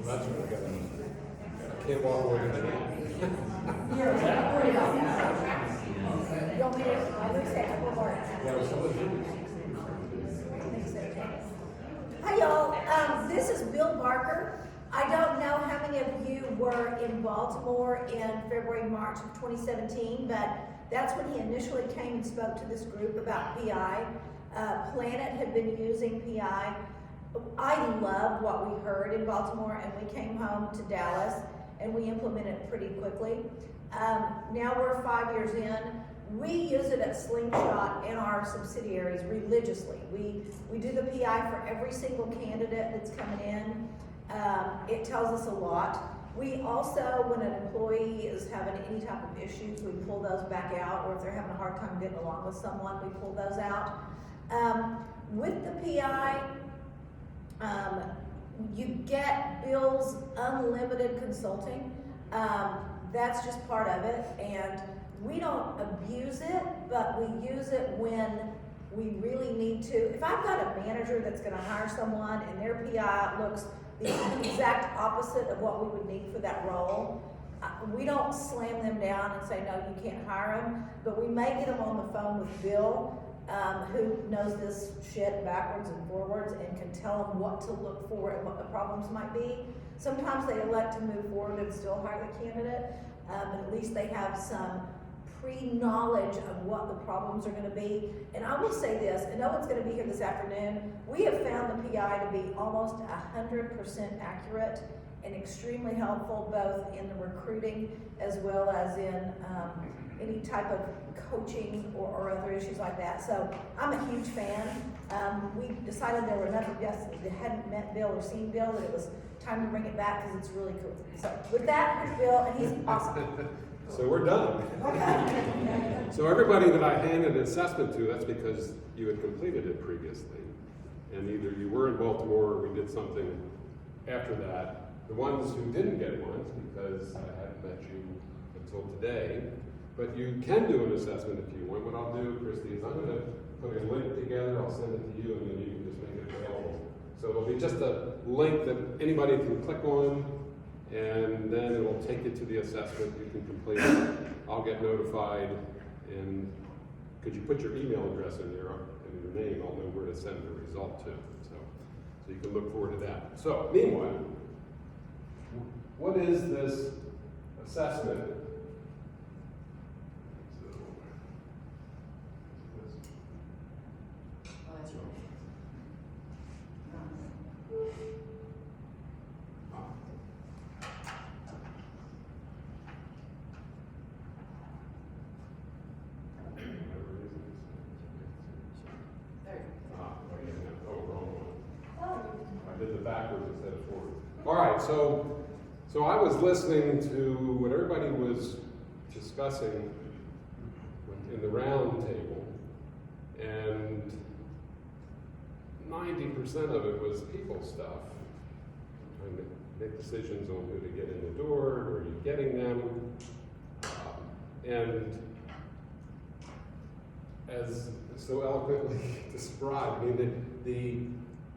That's what I got. I can't walk away from the game. You want me to, I would say, I will work. Yeah, someone Hi y'all, this is Bill Barker. I don't know how many of you were in Baltimore in February, March of 2017, but that's when he initially came and spoke to this group about PI. Planet had been using PI. I loved what we heard in Baltimore, and we came home to Dallas and we implemented it pretty quickly. Now we're 5 years in. We use it at Slingshot in our subsidiaries religiously. We do the PI for every single candidate that's coming in. It tells us a lot. We also, when an employee is having any type of issues, we pull those back out, or if they're having a hard time getting along with someone, we pull those out. With the PI, you get Bill's unlimited consulting. That's just part of it, and we don't abuse it, but we use it when we really need to. If I've got a manager that's gonna hire someone and their PI looks the exact opposite of what we would need for that role, we don't slam them down and say, no, you can't hire them, but we may get them on the phone with Bill, who knows this shit backwards and forwards and can tell them what to look for and what the problems might be. Sometimes they elect to move forward and still hire the candidate, but at least they have some pre-knowledge of what the problems are going to be. And I will say this, and no one's going to be here this afternoon, we have found the PI to be almost 100% accurate and extremely helpful both in the recruiting as well as in any type of coaching or other issues like that. So I'm a huge fan. We decided there were enough of us that hadn't met Bill or seen Bill that it was time to bring it back because it's really cool. So with that, here's Bill, and he's awesome. So we're done. So everybody that I handed an assessment to, that's because you had completed it previously. And either you were in Baltimore or we did something after that. The ones who didn't get ones, because I hadn't met you until today, but you can do an assessment if you want. What I'll do, Christy, is I'm gonna put a link together, I'll send it to you, and then you can just make it available. So it'll be just a link that anybody can click on, and then it will take you to the assessment. You can complete it. I'll get notified, and could you put your email address in there and your name? I'll know where to send the result to. So you can look forward to that. So meanwhile, what is this assessment? So I was listening to what everybody was discussing in the round table, and 90% of it was people stuff. Trying to make decisions on who to get in the door, where you're getting them, and as so eloquently described, I mean,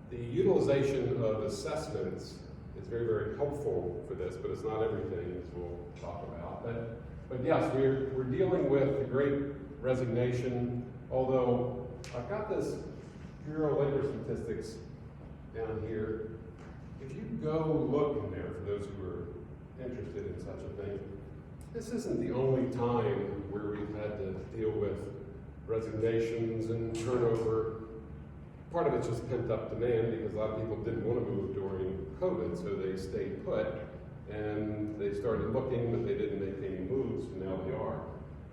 the utilization of assessments is very, very helpful for this, but it's not everything, as we'll talk about. But yes, we're dealing with the great resignation, although I've got this Bureau of Labor Statistics down here. If you go look in there, for those who are interested in such a thing, this isn't the only time where we've had to deal with resignations and turnover. Part of it's just pent up demand because a lot of people didn't want to move during COVID, so they stayed put and they started looking, but they didn't make any moves, and now they are.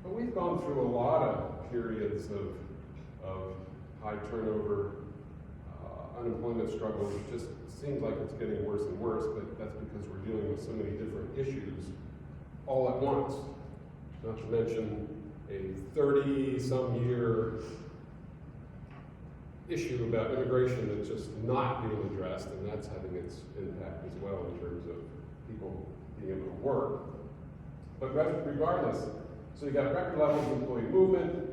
But we've gone through a lot of periods of high turnover, unemployment struggles. It just seems like it's getting worse and worse, but that's because we're dealing with so many different issues all at once. Not to mention a 30-some-year issue about immigration that's just not being addressed, and that's having its impact as well in terms of people being able to work. But regardless, so you got record levels of employee movement,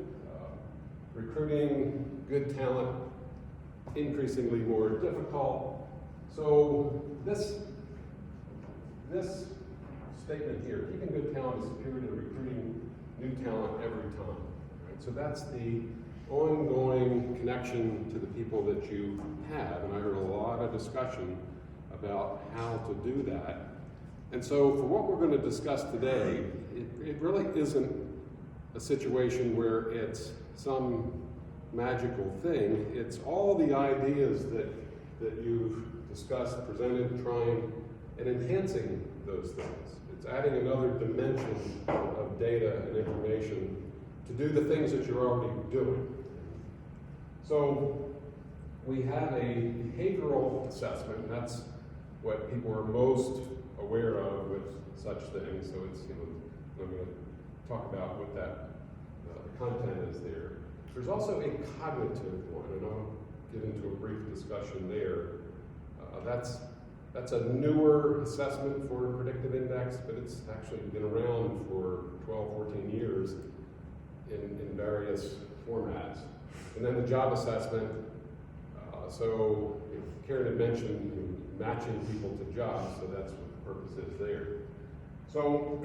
recruiting good talent, increasingly more difficult. So this this statement here, keeping good talent is superior to recruiting new talent every time. Right? So that's the ongoing connection to the people that you have, and I heard a lot of discussion about how to do that. And so for what we're going to discuss today, it really isn't a situation where it's some magical thing. It's all the ideas that you've discussed, presented, trying, and enhancing those things. It's adding another dimension of data and information to do the things that you're already doing. So we have a behavioral assessment, and that's what people are most aware of with such things. So it's, I'm going to talk about what that content is there. There's also a cognitive one, and I'll get into a brief discussion there. That's a newer assessment for Predictive Index, but it's actually been around for 12, 14 years in various formats. And then the job assessment, so Karen had mentioned matching people to jobs, so that's what the purpose is there. So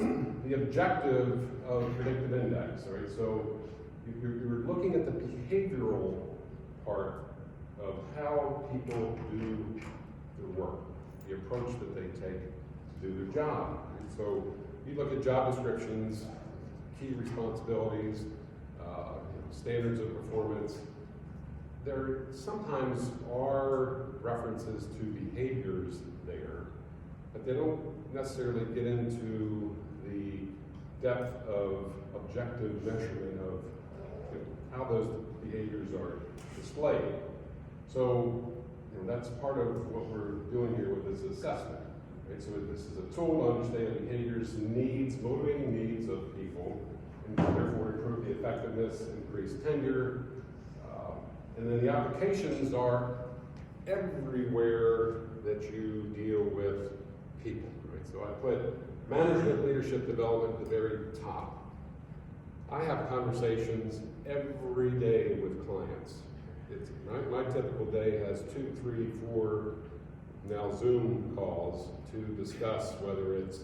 the objective of Predictive Index, right? So you're looking at the behavioral part of how people do their work, the approach that they take to do their job. Right? So you look at job descriptions, key responsibilities, standards of performance. There sometimes are references to behaviors there, but they don't necessarily get into the depth of objective measurement of how those behaviors are displayed. So that's part of what we're doing here with this assessment. Right? So this is a tool to understand behaviors, needs, motivating needs of people, and therefore improve the effectiveness, increase tenure. And then the applications are everywhere that you deal with people. Right? So I put management, leadership, development at the very top. I have conversations every day with clients. My typical day has 2, 3, 4 now Zoom calls to discuss whether it's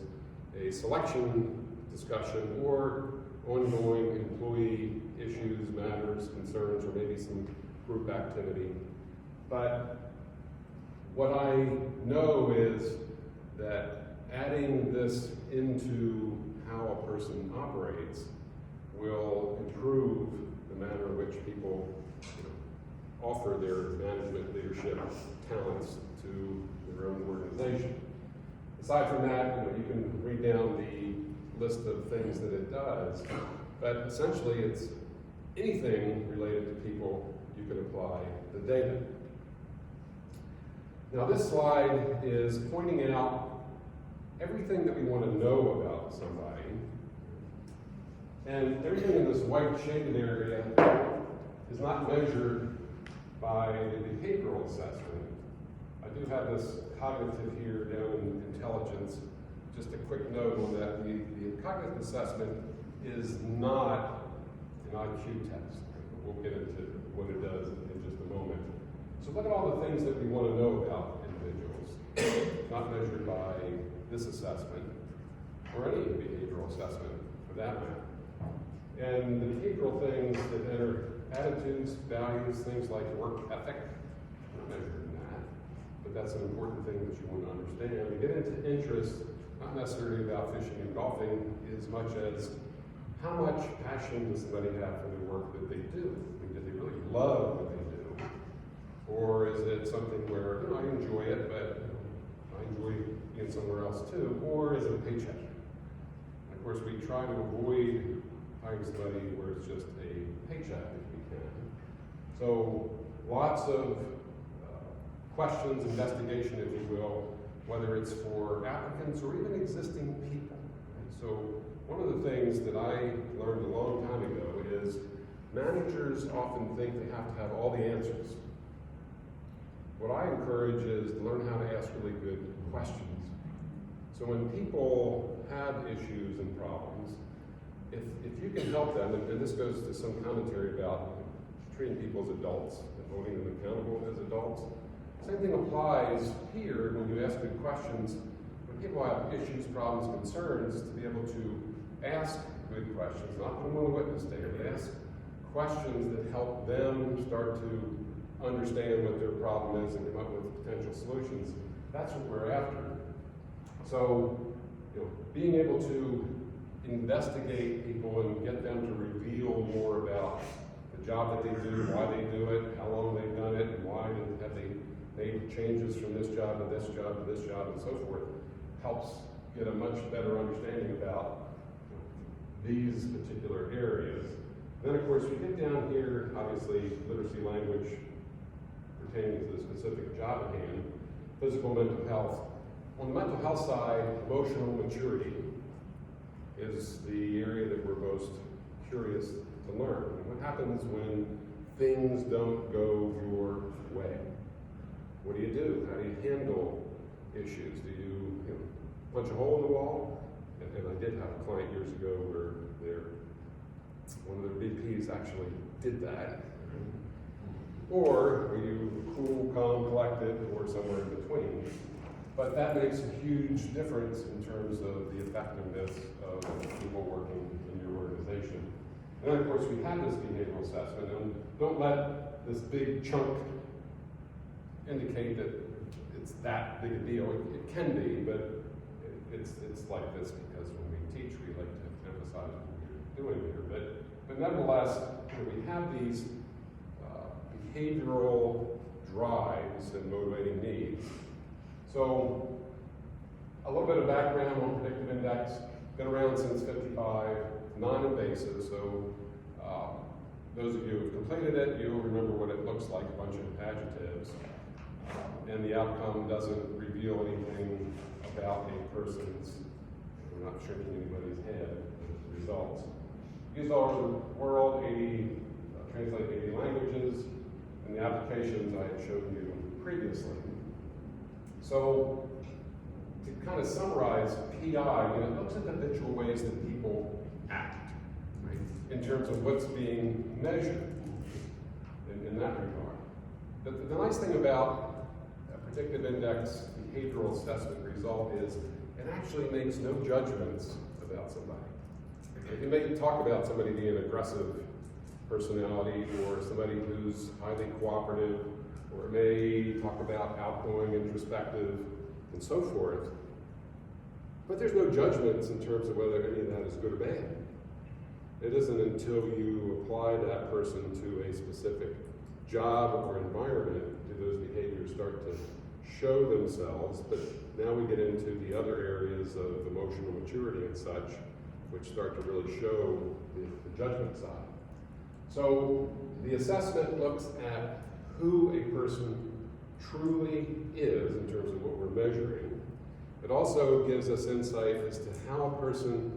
a selection discussion or ongoing employee issues, matters, concerns, or maybe some group activity. But what I know is that adding this into how a person operates will improve the manner in which people offer their management leadership talents to their own organization. Aside from that, you can read down the list of things that it does, but essentially it's anything related to people you can apply the data. Now this slide is pointing out everything that we want to know about somebody, and everything in this white shaded area is not measured by the behavioral assessment. I do have this cognitive here down in intelligence. Just a quick note on that, the cognitive assessment is not an IQ test. We'll get into what it does in just a moment. So look at all the things that we want to know about individuals, not measured by this assessment or any behavioral assessment for that matter. And the behavioral things that enter attitudes, values, things like work ethic, not measured in that, but that's an important thing that you want to understand. We get into interests, not necessarily about fishing and golfing, as much as how much passion does somebody have for the work that they do? I mean, do they really love what they do? Or is it something where, I enjoy it, but I enjoy being somewhere else too? Or is it a paycheck? Of course, we try to avoid hiring somebody where it's just a paycheck if we can. So lots of questions, investigation, if you will, whether it's for applicants or even existing people. Right? So one of the things that I learned a long time ago is managers often think they have to have all the answers. What I encourage is to learn how to ask really good questions. So when people have issues and problems, if you can help them, and this goes to some commentary about treating people as adults and holding them accountable as adults, same thing applies here when you ask good questions. What people have issues, problems, concerns, to be able to ask good questions, not put them on the witness stand, but ask questions that help them start to understand what their problem is and come up with potential solutions. That's what we're after. So, being able to investigate people and get them to reveal more about the job that they do, why they do it, how long they've done it, and why have they made changes from this job to this job to this job and so forth, helps get a much better understanding about these particular areas. Then of course we get down here, obviously literacy language pertaining to the specific job at hand, physical, mental health. On the mental health side, emotional maturity is the area that we're most curious to learn. What happens when things don't go your way? What do you do? How do you handle issues? Do you, punch a hole in the wall? And I did have a client years ago where one of their VPs actually did that. Or were you cool, calm, collected, or somewhere in between? But that makes a huge difference in terms of the effectiveness of people working in your organization. And then of course we have this behavioral assessment, and don't let this big chunk indicate that it's that big a deal. It can be, but it's like this because when we teach, we like to emphasize what we're doing here. But nevertheless, we have these behavioral drives and motivating needs. So a little bit of background on Predictive Index. Been around since '55, non-invasive. So those of you who have completed it, you'll remember what it looks like, a bunch of adjectives. And the outcome doesn't reveal anything about a person's, we're not shrinking anybody's head as the results. Used all over the world, translate 80 languages, and the applications I had shown you previously. So, to kind of summarize PI, it looks at the habitual ways that people act, right, in terms of what's being measured in that regard. The nice thing about a Predictive Index behavioral assessment result is it actually makes no judgments about somebody. It may talk about somebody being an aggressive personality or somebody who's highly cooperative, or it may talk about outgoing, introspective, and so forth. But there's no judgments in terms of whether any of that is good or bad. It isn't until you apply that person to a specific job or environment do those behaviors start to show themselves. But now we get into the other areas of emotional maturity and such, which start to really show the judgment side. So the assessment looks at who a person truly is in terms of what we're measuring. It also gives us insight as to how a person,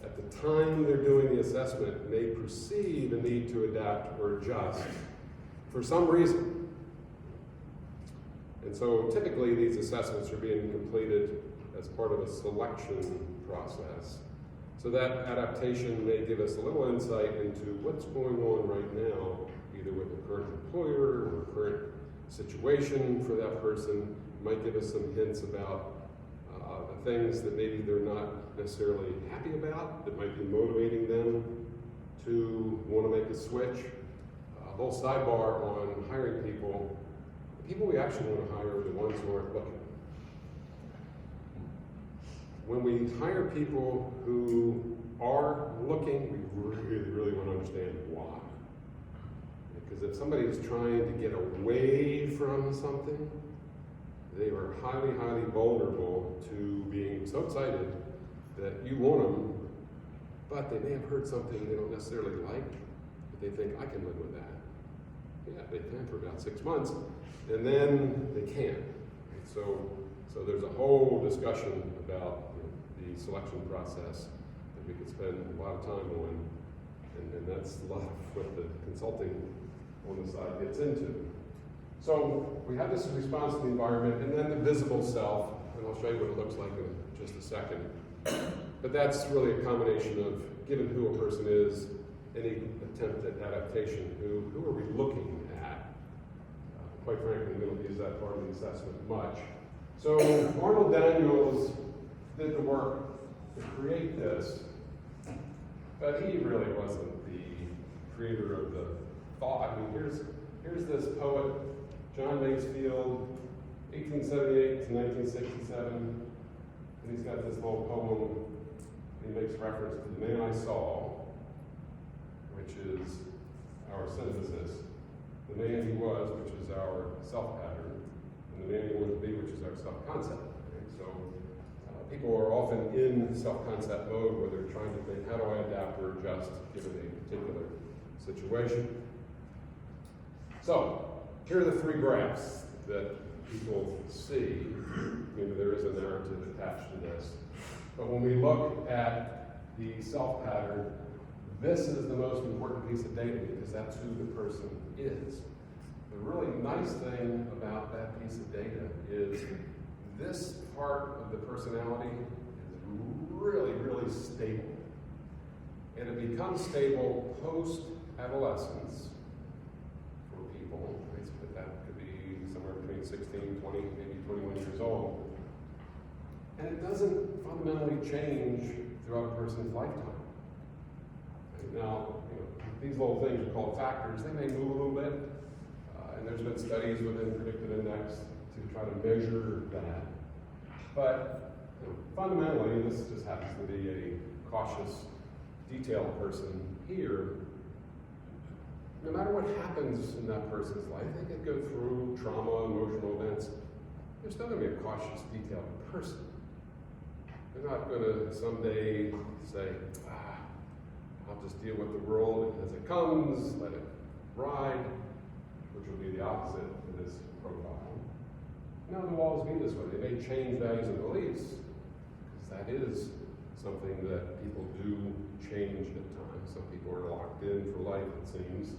at the time they're doing the assessment, may perceive a need to adapt or adjust for some reason. And so typically these assessments are being completed as part of a selection process. So that adaptation may give us a little insight into what's going on right now, either with the current employer or current situation for that person. It might give us some hints about the things that maybe they're not necessarily happy about, that might be motivating them to want to make a switch. A whole sidebar on hiring people. The people we actually want to hire are the ones who aren't looking. When we hire people who are looking, we really want to understand why. Because if somebody is trying to get away from something, they are highly, highly vulnerable to being so excited that you want them, but they may have heard something they don't necessarily like, but they think, I can live with that. Yeah, they can for about 6 months, and then they can't. Right? So there's a whole discussion about the selection process that we could spend a lot of time on, and that's a lot of what the consulting on the side gets into. So we have this response to the environment, and then the visible self, and I'll show you what it looks like in just a second. But that's really a combination of, given who a person is, any attempt at adaptation, who are we looking at? Quite frankly, we don't use that part of the assessment much. So Arnold Daniels did the work to create this, but he really wasn't the creator of the thought. I mean, here's this poet, John Masefield, 1878 to 1967, and he's got this little poem. He makes reference to the man I saw, which is our synthesis, the man he was, which is our self-pattern, and the man he wanted to be, which is our self-concept. Okay? So people are often in self-concept mode where they're trying to think, how do I adapt or adjust given a particular situation? So here are the three graphs that people see. Maybe there is a narrative attached to this. But when we look at the self-pattern, this is the most important piece of data because that's who the person is. The really nice thing about that piece of data is this part of the personality is really, really stable. And it becomes stable post-adolescence for people. But that could be somewhere between 16, 20, maybe 21 years old. And it doesn't fundamentally change throughout a person's lifetime. Now, these little things are called factors. They may move a little bit, and there's been studies within Predictive Index to try to measure that. But fundamentally, this just happens to be a cautious, detailed person here. No matter what happens in that person's life, they could go through trauma, emotional events. They're still going to be a cautious, detailed person. They're not going to someday say, I'll just deal with the world as it comes, let it ride, which will be the opposite of this profile. No, they'll always be this way. They may change values and beliefs, because that is something that people do change at times. Some people are locked in for life, it seems.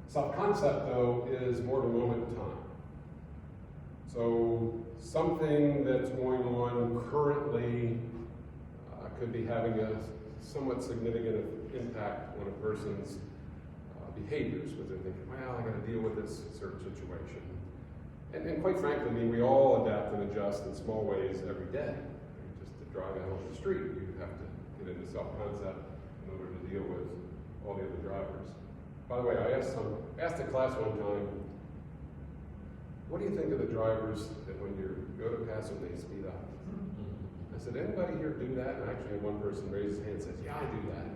Self-concept, though, is more of a moment in time. So something that's going on currently could be having a somewhat significant impact on a person's behaviors, where they're thinking, well, I got to deal with this certain situation. And quite frankly, I mean, we all adapt and adjust in small ways every day. Just to drive out on the street, you have to get into self-concept in order to deal with all the other drivers. By the way, I asked a class one time, what do you think of the drivers that when you go to pass them, they speed up? I said, anybody here do that? And actually one person raised his hand and says, yeah, I do that.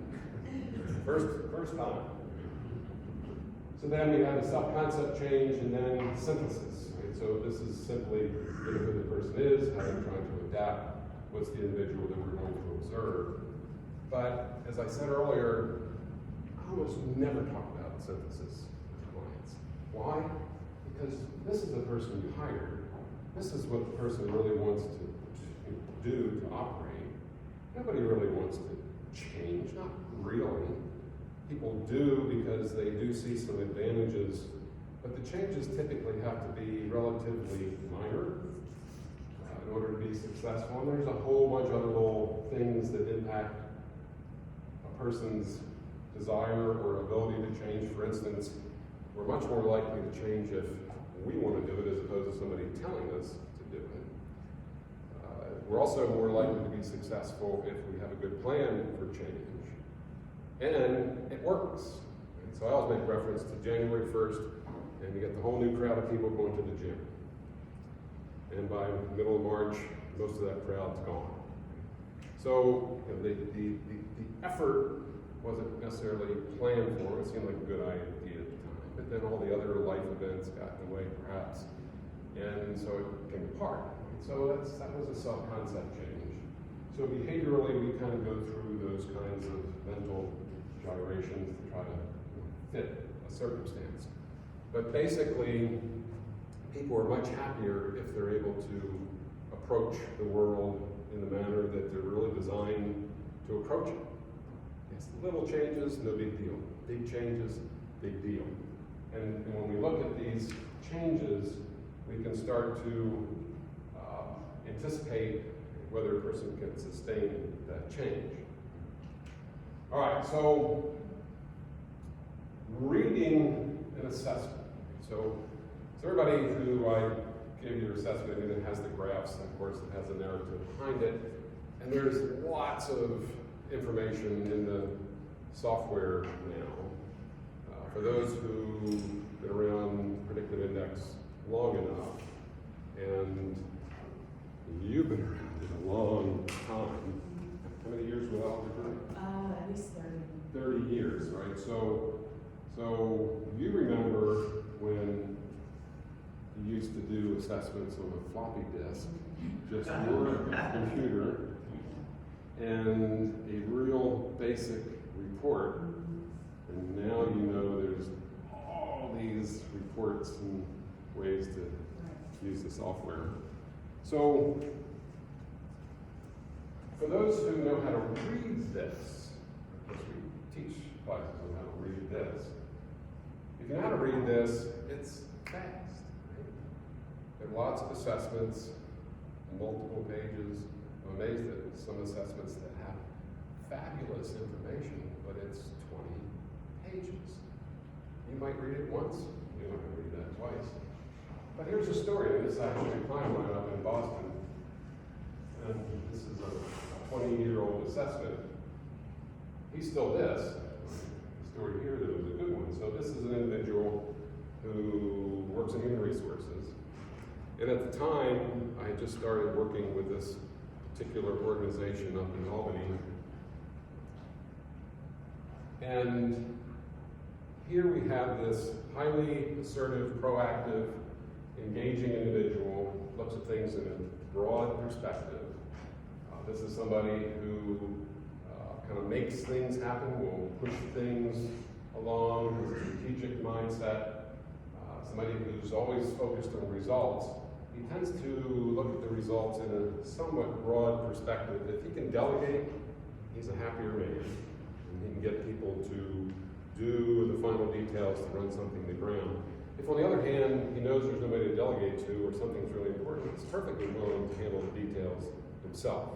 First time. So then we have the self-concept change and then synthesis. Right? So this is simply who the person is, how they're trying to adapt, what's the individual that we're going to observe. But as I said earlier, I almost never talk about synthesis with clients. Why? Because this is the person you hired. This is what the person really wants to do to operate. Nobody really wants to change, not really. People do because they do see some advantages, but the changes typically have to be relatively minor in order to be successful. And there's a whole bunch of other little things that impact a person's desire or ability to change. For instance, we're much more likely to change if we want to do it as opposed to somebody telling us to do it. We're also more likely to be successful if we have a good plan for change. And it works. And so I always make reference to January 1st, and you get the whole new crowd of people going to the gym. And by middle of March, most of that crowd's gone. So the effort wasn't necessarily planned for. It seemed like a good idea at the time. But then all the other life events got in the way, perhaps. And so it came apart. So that was a self-concept change. So behaviorally, we kind of go through those kinds of mental gyrations to try to fit a circumstance. But basically, people are much happier if they're able to approach the world in the manner that they're really designed to approach it. Yes, little changes, no big deal. Big changes, big deal. And when we look at these changes, we can start to anticipate whether a person can sustain that change. All right, so reading an assessment. So everybody who I give your assessment, and it has the graphs, and of course it has a narrative behind it. And there's lots of information in the software now. For those who've been around Predictive Index long enough, and you've been around it a long time. How many years with algebra? At least 30. 30 years, right? So you remember when you used to do assessments on a floppy disk, just your computer, and a real basic report. And now you know there's all these reports and ways to use the software. So for those who know how to read this, of course we teach classes on how to read this. If you know how to read this, it's fast. Right? There are lots of assessments, multiple pages. I'm amazed at some assessments that have fabulous information, but it's 20 pages. You might read it once, you don't have to read that twice. But here's a story, and this is actually a client of mine up in Boston. And this is a 20-year-old assessment. He's still this. The story here that was a good one. So this is an individual who works in human resources. And at the time, I had just started working with this particular organization up in Albany. And here we have this highly assertive, proactive, engaging individual, looks at things in a broad perspective. This is somebody who kind of makes things happen, will push things along, has a strategic mindset, somebody who's always focused on results. He tends to look at the results in a somewhat broad perspective. If he can delegate, he's a happier man. And he can get people to do the final details to run something to ground. If on the other hand, he knows there's nobody to delegate to or something's really important, he's perfectly willing to handle the details himself.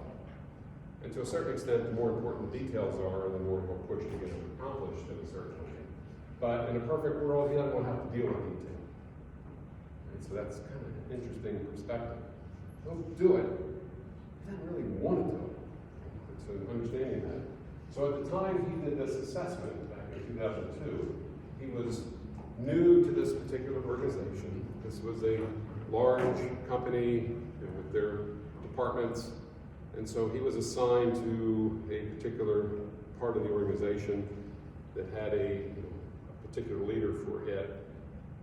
And to a certain extent, the more important the details are, the more he'll push to get them accomplished in a certain way. But in a perfect world, he doesn't want to have to deal with detail. And so that's kind of an interesting perspective. He'll do it. He doesn't really want to do it. So understanding that. So at the time he did this assessment back in 2002, he was new to this particular organization. This was a large company with their departments. And so he was assigned to a particular part of the organization that had a particular leader for it.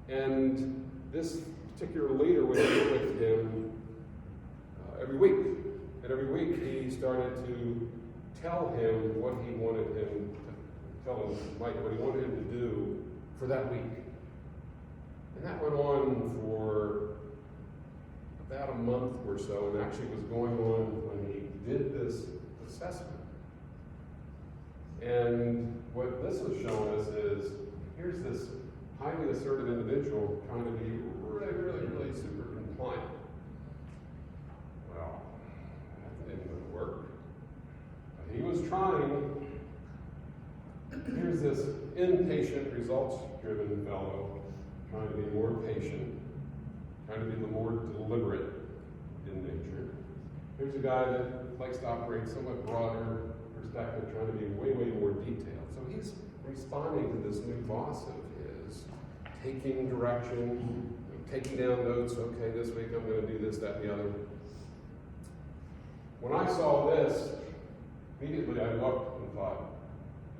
And this particular leader would meet with him every week. And every week he started to tell him what he wanted him to tell him, Mike, what he wanted him to do for that week. And that went on for about a month or so, and actually was going on when he did this assessment. And what this was showing us is, here's this highly assertive individual trying to be really super compliant. Well, that didn't work. He was trying. Here's this impatient, results-driven fellow trying to be more patient, trying to be a little more deliberate in nature. Here's a guy that likes to operate somewhat broader perspective, trying to be way more detailed. So he's responding to this new boss of his, taking direction, taking down notes. Okay, this week I'm going to do this, that, and the other. When I saw this, immediately I looked and thought,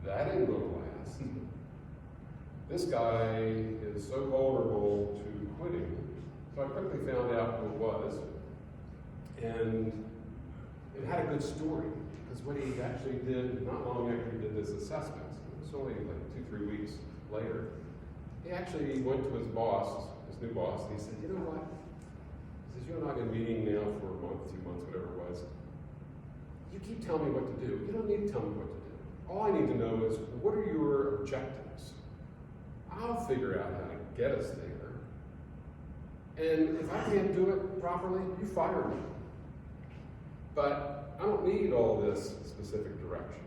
that ain't going to last. This guy is so vulnerable to quitting. So I quickly found out who it was. And it had a good story, because what he actually did, not long after he did this assessment, it was only like 2-3 weeks later, he actually went to his boss, his new boss, and he said, you know what? He says, you and I have been meeting now for a month, 2 months, whatever it was. You keep telling me what to do. You don't need to tell me what to do. All I need to know is, what are your objectives? I'll figure out how to get us there. And if I can't do it properly, you fire me. But I don't need all this specific direction.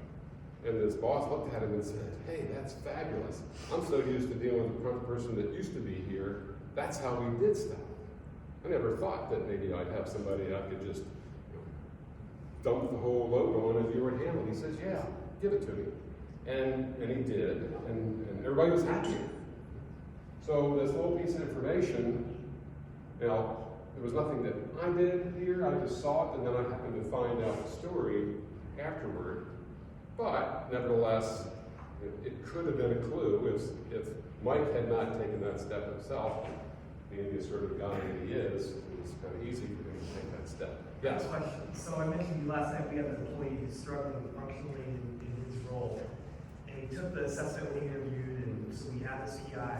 And this boss looked at him and said, hey, that's fabulous. I'm so used to dealing with the person that used to be here. That's how we did stuff. I never thought that maybe I'd have somebody I could just dump the whole load on and you would handle it. He says, yeah, give it to me. And he did, and everybody was happy. So this little piece of information, now, there was nothing that I did here, I just saw it, and then I happened to find out the story afterward. But nevertheless, it could have been a clue if Mike had not taken that step himself, being the assertive guy that he is, it was kind of easy for him to take that step. Yes? Question. So I mentioned last night we have an employee who's struggling functionally in his role. And he took the assessment when he interviewed, and so we have this PI.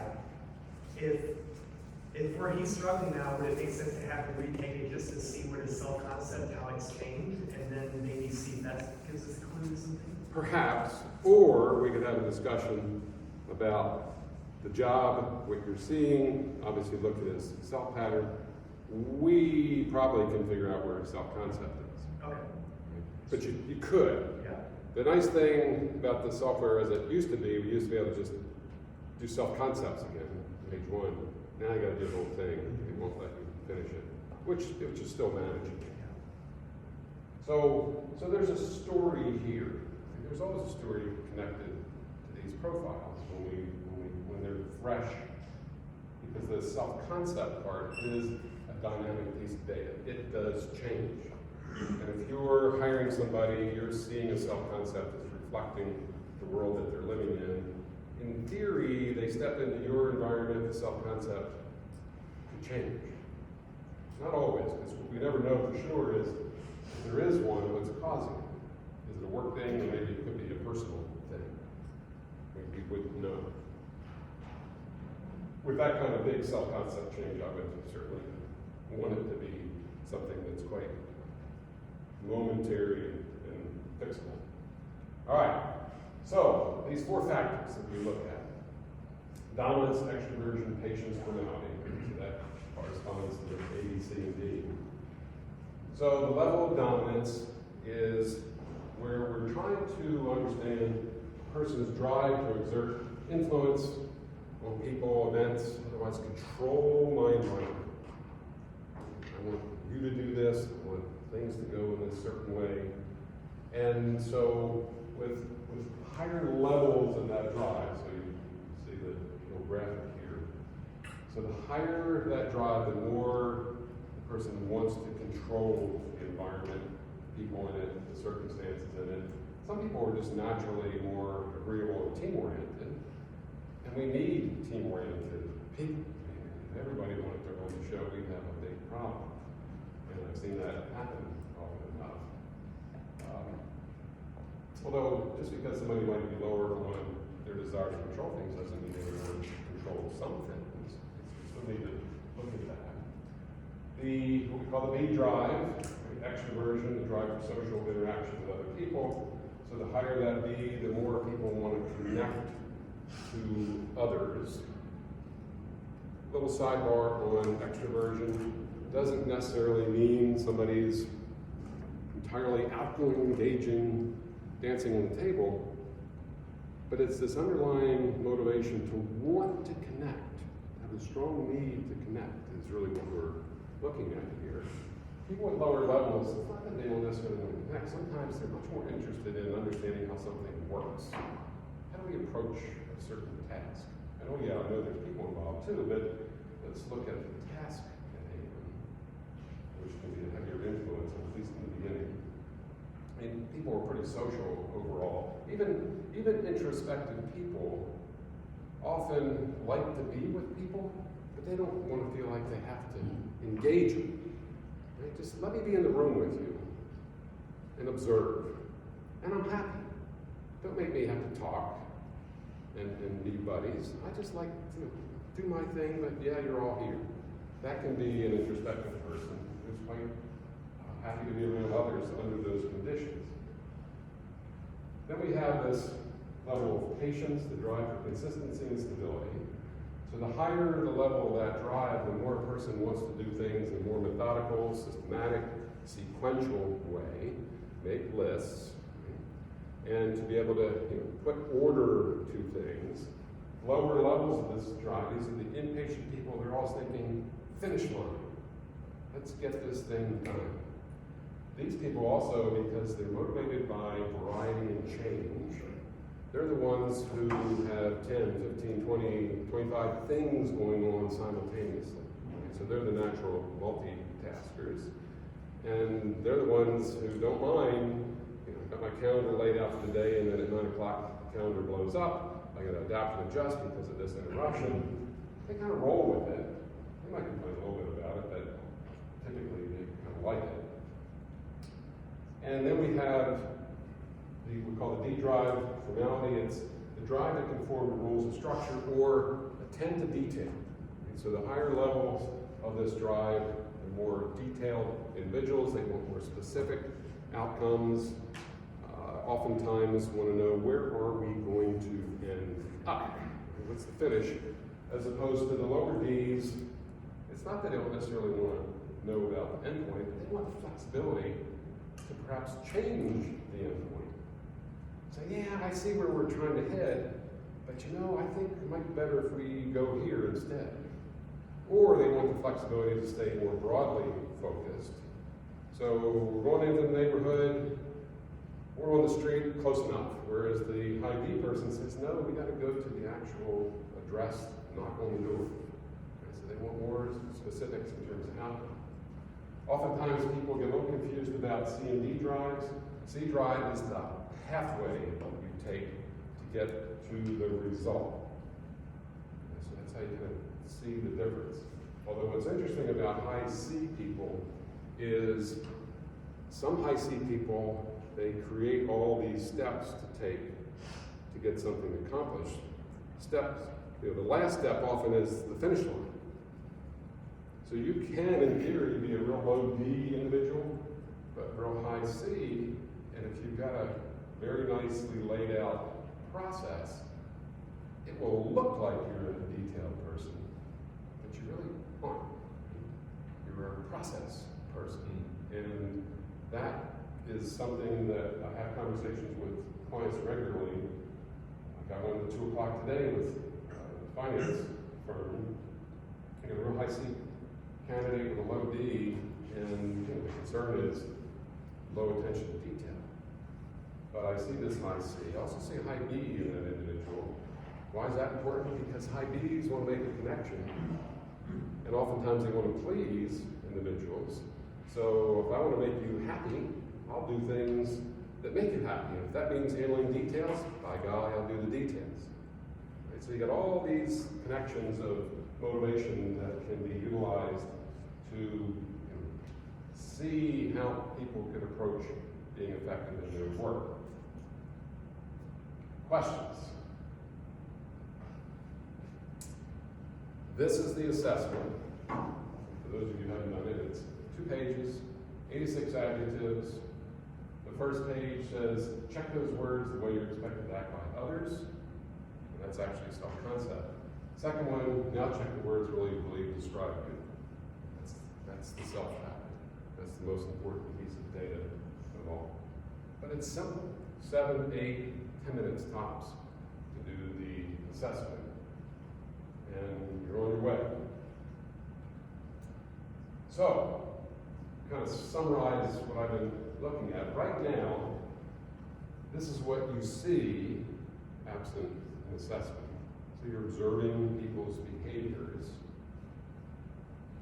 If where he's struggling now, would it make sense to have him retake it just to see what his self-concept, how it's changed, and then maybe see if that gives us a clue to something? Perhaps, or we could have a discussion about the job, what you're seeing, obviously look at his self pattern. We probably can figure out where his self-concept is. Okay. But you could. Yeah. The nice thing about the software as it used to be, we used to be able to just do self-concepts again, page one. Now you gotta do the whole thing, it won't let you finish it, which is still managing. So there's a story here. There's always a story connected to these profiles when they're fresh, because the self-concept part is a dynamic piece of data. It does change. And if you're hiring somebody, you're seeing a self-concept that's reflecting the world that they're living in. In theory, they step into your environment, the self-concept could change. Not always, because what we never know for sure is if there is one, what's causing it. Is it a work thing, or maybe it could be a personal thing? We wouldn't know. With that kind of big self-concept change, I would certainly want it to be something that's quite momentary and fixable. All right, so these four factors that we look at: dominance, extroversion, patience, formality. So that corresponds to the A, B, C, and D. So the level of dominance is where we're trying to understand a person's drive to exert influence on people, events, otherwise control my environment. I want you to do this, I want things to go in a certain way. And so with higher levels of that drive, so you see the little graphic here. So the higher that drive, the more the person wants to control the environment, people in it, the circumstances in it. Some people are just naturally more agreeable and team-oriented, and we need team-oriented people. If everybody wanted to run the show, we'd have a big problem. And I've seen that happen often enough. Although, just because somebody might be lower on their desire to control things doesn't mean they want to control some things. We still need to look at that. What we call the B drive, extroversion, the drive for social interaction with other people. So the higher that B, the more people want to connect to others. Little sidebar on extroversion. Doesn't necessarily mean somebody's entirely outgoing, engaging, dancing on the table, but it's this underlying motivation to want to connect, have a strong need to connect is really what we're looking at here. People at lower levels, it's not that they don't necessarily want to connect. Sometimes they're much more interested in understanding how something works. How do we approach a certain task? I know there's people involved too, but let's look at the task at hand, which can be a heavier influence, at least in the beginning. And people are pretty social overall. Even introspective people often like to be with people, but they don't want to feel like they have to engage them. Right? Just let me be in the room with you and observe. And I'm happy. Don't make me have to talk and be buddies. I just like to do my thing, but yeah, you're all here. That can be an introspective person who's quite happy to be around others under those conditions. Then we have this level of patience, the drive for consistency and stability. So the higher the level of that drive, the more a person wants to do things in a more methodical, systematic, sequential way, make lists, and to be able to put order to things. Lower levels of this drive, these are the impatient people, they're always thinking, finish line. Let's get this thing done. These people also, because they're motivated by variety and change, they're the ones who have 10, 15, 20, 25 things going on simultaneously. So they're the natural multitaskers. And they're the ones who don't mind, I've got my calendar laid out for the day, and then at 9 o'clock the calendar blows up. I gotta adapt and adjust because of this interruption. They kind of roll with it. They might complain a little bit about it, but typically they kind of like it. And then we have we call the D drive. Formality, it's the drive to conform to rules of structure or attend to detail. And so the higher levels of this drive, the more detailed individuals, they want more specific outcomes. Oftentimes want to know, where are we going to end up? What's the finish? As opposed to the lower Ds, it's not that they don't necessarily want to know about the endpoint, but they want the flexibility to perhaps change the endpoint. Say, yeah, I see where we're trying to head, but I think it might be better if we go here instead. Or they want the flexibility to stay more broadly focused. So we're going into the neighborhood, we're on the street close enough, whereas the high D person says, no, we got to go to the actual address, knock on the door. Okay, so they want more specifics in terms of outcome. Oftentimes people get a little confused about C and D drives. C drive is the pathway you take to get to the result. Okay, so that's how you kind of see the difference. Although what's interesting about high C people is some high C people, they create all these steps to take to get something accomplished. Steps, the last step often is the finish line. So you can, in theory, be a real low D individual, but real high C, and if you've got a very nicely laid out process, it will look like you're a detailed person, but you really aren't. You're a process person, and that is something that I have conversations with clients regularly. I got one at 2 o'clock today with a finance firm. I got a real high C candidate with a low D, and the concern is low attention to detail. But I see this high C. I also see high B in that individual. Why is that important? Because high Bs want to make a connection, and oftentimes they want to please individuals. So if I want to make you happy, I'll do things that make you happy. And if that means handling details, by golly, I'll do the details. Right? So you got all these connections of motivation that can be utilized to see how people can approach being effective in their work. Questions? This is the assessment. For those of you who haven't done it, it's 2 pages, 86 adjectives. The first page says, check those words the way you're expected to act by others. And that's actually a self-concept. Second one, now check the words really you believe describe you. That's the self-factor. That's the most important piece of data of all. But it's simple. 7, 8, 10 minutes tops to do the assessment. And you're on your way. So, kind of summarize what I've been looking at. Right now, this is what you see absent an assessment. So you're observing people's behaviors,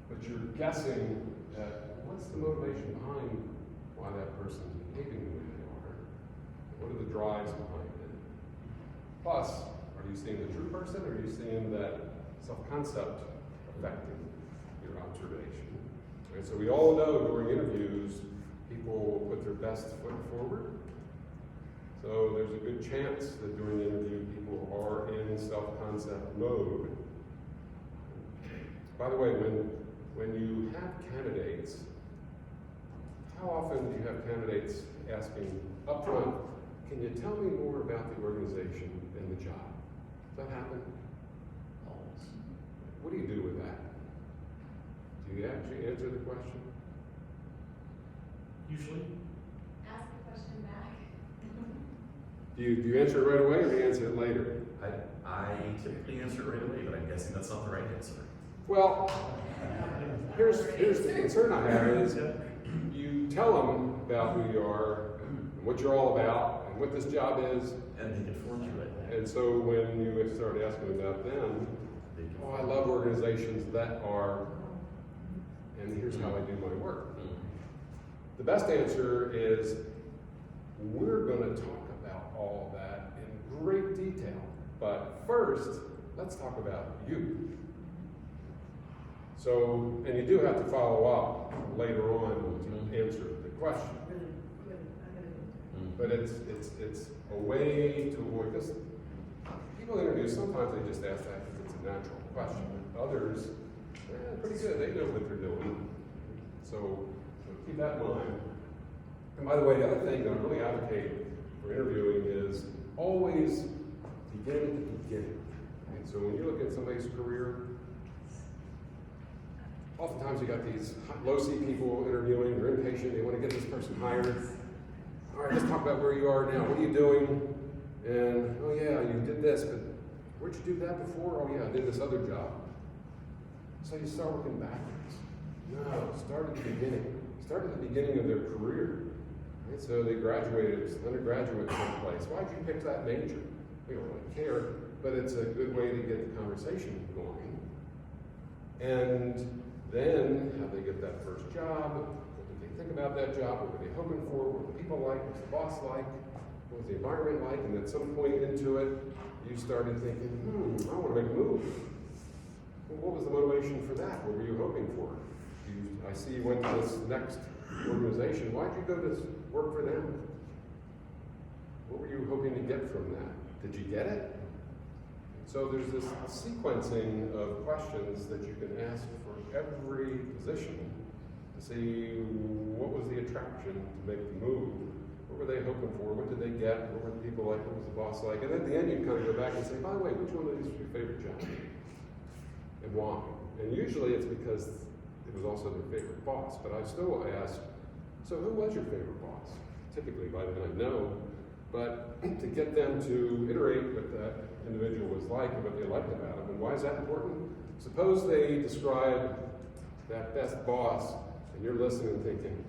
but you're guessing at what's the motivation behind why that person's behaving the way they are. What are the drives behind it? Plus, are you seeing the true person, or are you seeing that self-concept affecting your observation? Right, so we all know during interviews, people put their best foot forward. So there's a good chance that during the interview, people are in self-concept mode. By the way, when you have candidates, how often do you have candidates asking up front, can you tell me more about the organization and the job? Does that happen? Always. What do you do with that? Do you actually answer the question? Usually. Ask the question back. Do you answer it right away, or do you answer it later? I typically answer it right away, but I'm guessing that's not the right answer. Well, here's the concern I have is you tell them about who you are and what you're all about and what this job is. And they conform to it. And so when you start asking about them, oh, I love organizations that are, and here's how I do my work. The best answer is, we're going to talk about all of that in great detail. But first, let's talk about you. So, and you do have to follow up later on to answer the question. But it's a way to avoid this. People interview, sometimes they just ask that because it's a natural question. Others, they're pretty good, they know what they're doing. So keep that in mind. And by the way, the other thing that I really advocate for interviewing is always begin at the beginning. And so when you look at somebody's career, oftentimes you got these low-C people interviewing, they're impatient, they want to get this person hired. All right, let's talk about where you are now. What are you doing? And, oh yeah, you did this, but where'd you do that before? Oh yeah, I did this other job. So you start working backwards. No, start at the beginning. Start at the beginning of their career. Right? So they graduated, undergraduate someplace. Why'd you pick that major? We don't really care, but it's a good way to get the conversation going. And then, how they get that first job, what did they think about that job, what were they hoping for, what were the people like, what was the boss like, what was the environment like, and at some point into it, you started thinking, I want to make a move. Well, what was the motivation for that? What were you hoping for? I see you went to this next organization. Why'd you go to work for them? What were you hoping to get from that? Did you get it? So there's this sequencing of questions that you can ask for every position to see what was the attraction to make the move. What were they hoping for? What did they get? What were the people like? What was the boss like? And at the end, you kind of go back and say, by the way, which one of these was your favorite job? And why? And usually it's because it was also their favorite boss. But I still will ask, so who was your favorite boss? Typically, by then I know. But to get them to iterate what that individual was like and what they liked about him. And why is that important? Suppose they describe that best boss, and you're listening and thinking,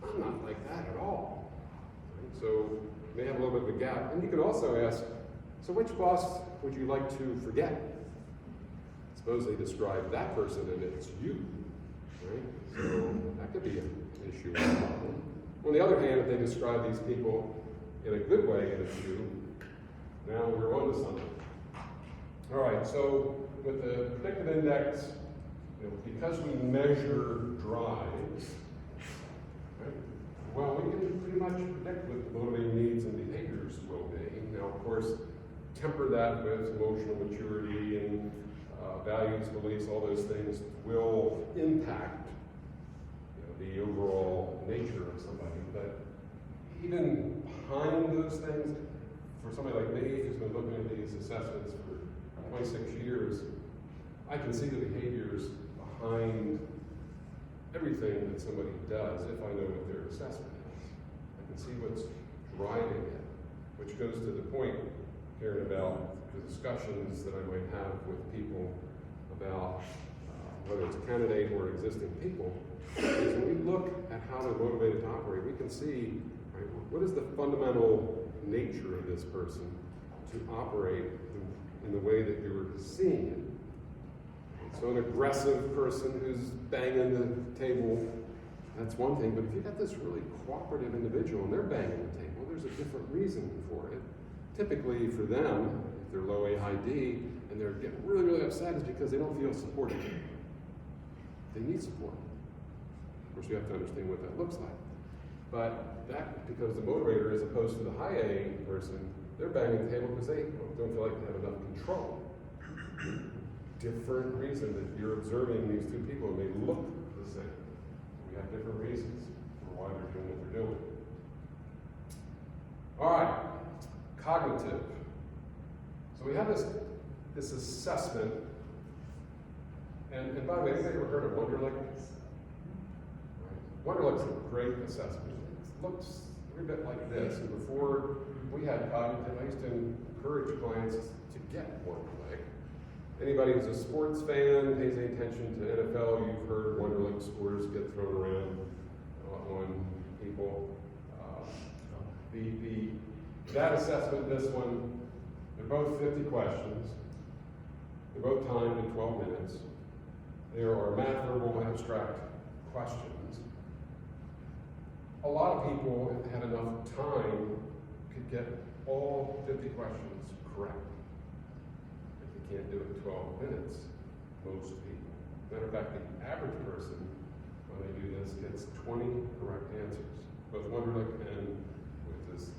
I'm not like that at all. Right? So you may have a little bit of a gap. And you can also ask, so which boss would you like to forget? Suppose they describe that person and it's you. Right? So that could be an issue or a problem. On the other hand, if they describe these people in a good way and it's you, now we're on to something. All right, so with the predictive index, because we measure drives, right, well, we can pretty much predict what the motivating needs and behaviors will be. Now, of course, temper that with emotional maturity and values, beliefs, all those things will impact the overall nature of somebody. But even behind those things, for somebody like me who's been looking at these assessments for 26 years, I can see the behaviors behind everything that somebody does if I know what their assessment is. I can see what's driving it, which goes to the point, Karen, about the discussions that I might have with people about whether it's a candidate or existing people. Is when we look at how they're motivated to operate, we can see, right, what is the fundamental nature of this person to operate in the way that you're seeing it. So an aggressive person who's banging the table, that's one thing, but if you've got this really cooperative individual and they're banging the table, there's a different reason for it. Typically for them, if they're low AID and they're getting really, really upset, is because they don't feel supported. They need support. Of course, you have to understand what that looks like. But that, because the motivator, as opposed to the high A person, they're banging the table because they don't feel like they have enough control. Different reason that you're observing these two people and they look the same. We have different reasons for why they're doing what they're doing. All right, cognitive. So we have this assessment, and by the way, anybody ever heard of Wonderlic? Wonderlic's a great assessment. It looks every bit like this. And before we had cognitive, I used to encourage clients to get Wonderlic. Anybody who's a sports fan, pays any attention to NFL, you've heard Wonderlic scores get thrown around on people. That assessment, this one, they're both 50 questions. They're both timed in 12 minutes. There are math, verbal, abstract questions. A lot of people, if they had enough time, could get all 50 questions correct. But they can't do it in 12 minutes, most people. Matter of fact, the average person, when they do this, gets 20 correct answers, both Wonderlic and with this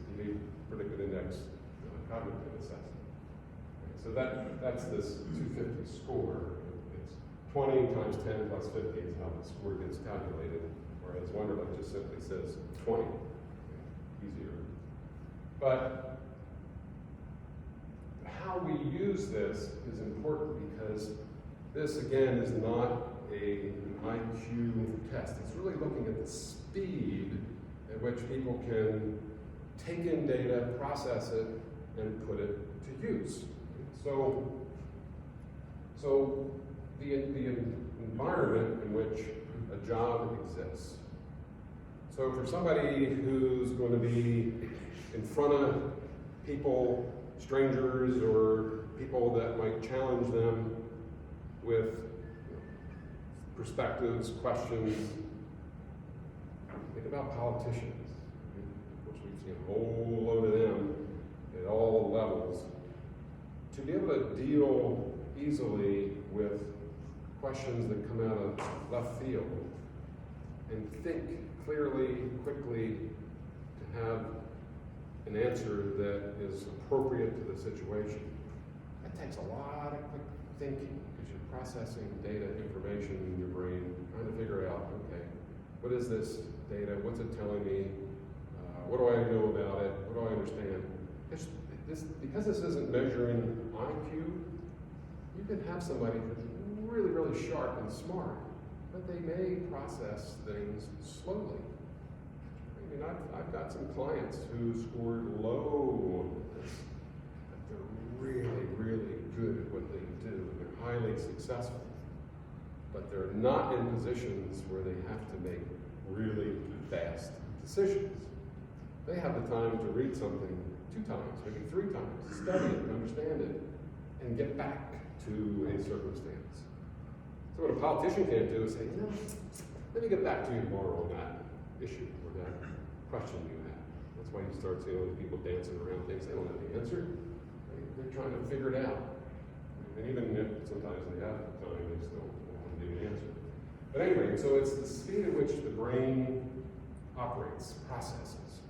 Predictive Index cognitive assessment. So that's this 250 score. It's 20 times 10 plus 50 is how the score gets calculated, whereas Wonderlic just simply says 20. Easier. But how we use this is important because this, again, is not an IQ test. It's really looking at the speed at which people can take in data, process it, and put it to use. So the environment in which a job exists. So for somebody who's going to be in front of people, strangers, or people that might challenge them with perspectives, questions, think about politicians. Of course, we've seen a whole load of them at all levels. To be able to deal easily with questions that come out of left field and think clearly, quickly, to have an answer that is appropriate to the situation, that takes a lot of quick thinking because you're processing data, information in your brain, trying to figure out, okay, what is this data? What's it telling me? What do I know about it? What do I understand? Because this isn't measuring IQ, you can have somebody who's really, really sharp and smart, but they may process things slowly. I mean, I've got some clients who scored low on this, but they're really, really good at what they do. They're highly successful, but they're not in positions where they have to make really fast decisions. They have the time to read something 2 times, maybe 3 times, study it, understand it, and get back to a circumstance. So what a politician can't do is say, let me get back to you tomorrow on that issue or that question you have. That's why you start seeing all these people dancing around things. They don't have the answer. They're trying to figure it out. And even if sometimes they have the time, they still don't want to give an answer. But anyway, so it's the speed at which the brain operates, processes.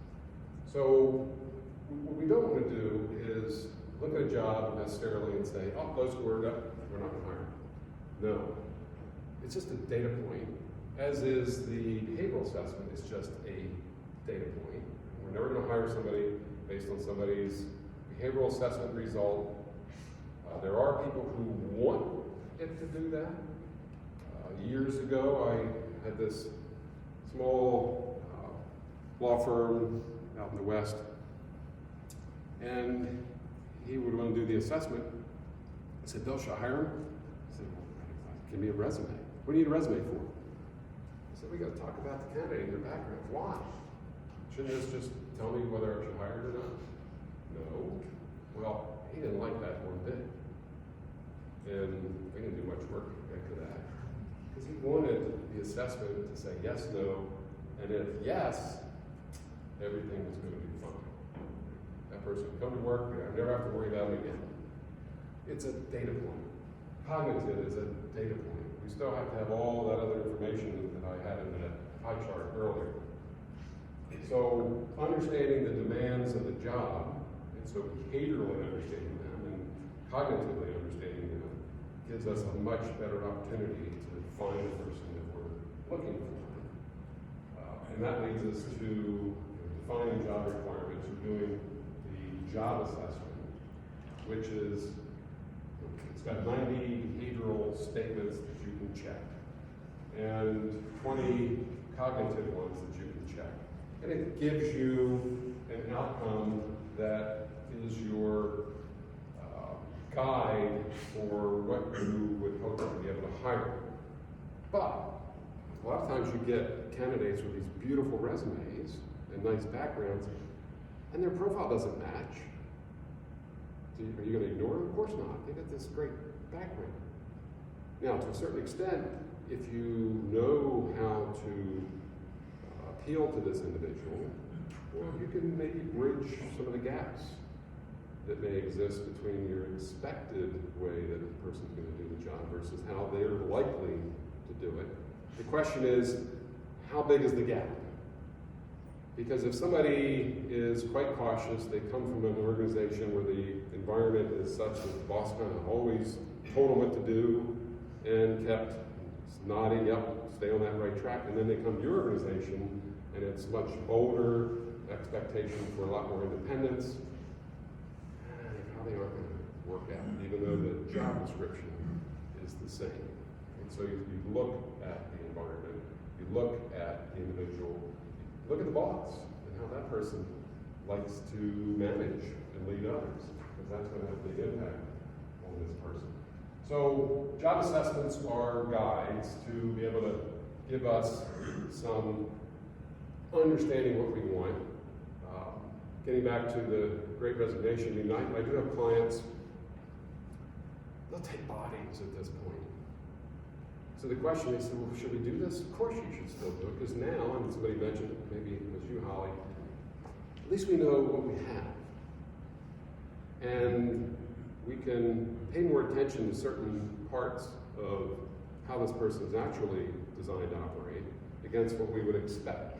So what we don't want to do is look at a job necessarily and say, oh, low scored up, we're not going to hire them. No. It's just a data point, as is the behavioral assessment. It's just a data point. We're never going to hire somebody based on somebody's behavioral assessment result. There are people who want it to do that. Years ago, I had this small law firm out in the West, and he would want to do the assessment. I said, Bill, should I hire him? I said, well, give me a resume. What do you need a resume for? I said, we got to talk about the candidate and their background. Why? Shouldn't this just tell me whether I should hire it or not? No. Well, he didn't like that one bit. And we didn't do much work after that. Because he wanted the assessment to say yes, no, and if yes, everything was going to be fine. That person would come to work, I never have to worry about him again. It's a data point. Cognitive is a data point. We still have to have all that other information that I had in that pie chart earlier. So understanding the demands of the job, and so behaviorally understanding them and cognitively understanding them gives us a much better opportunity to find the person that we're looking for. And that leads us to defining job requirements or doing the job assessment, which is, it's got 90 behavioral statements that you can check and 20 cognitive ones that you can check. And it gives you an outcome that is your guide for what you would hope to be able to hire. But a lot of times you get candidates with these beautiful resumes and nice backgrounds, and their profile doesn't match. So are you going to ignore them? Of course not. They got this great background. Now, to a certain extent, if you know how to appeal to this individual, well, you can maybe bridge some of the gaps that may exist between your expected way that a person's going to do the job versus how they're likely to do it. The question is, how big is the gap? Because if somebody is quite cautious, they come from an organization where the environment is such that the boss kind of always told them what to do and kept nodding, yep, stay on that right track, and then they come to your organization and it's much bolder, expectation for a lot more independence, they probably aren't going to work out, even though the job description is the same. And so you look at the environment, you look at the individual, you look at the boss and how that person likes to manage and lead others, because that's going to have a big impact on this person. So job assessments are guides to be able to give us some understanding what we want. Getting back to the Great Resignation, I do have clients, they'll take bodies at this point. So the question is, well, should we do this? Of course you should still do it, because now, and somebody mentioned, maybe it was you, Holly, at least we know what we have. And we can pay more attention to certain parts of how this person is actually designed to operate against what we would expect.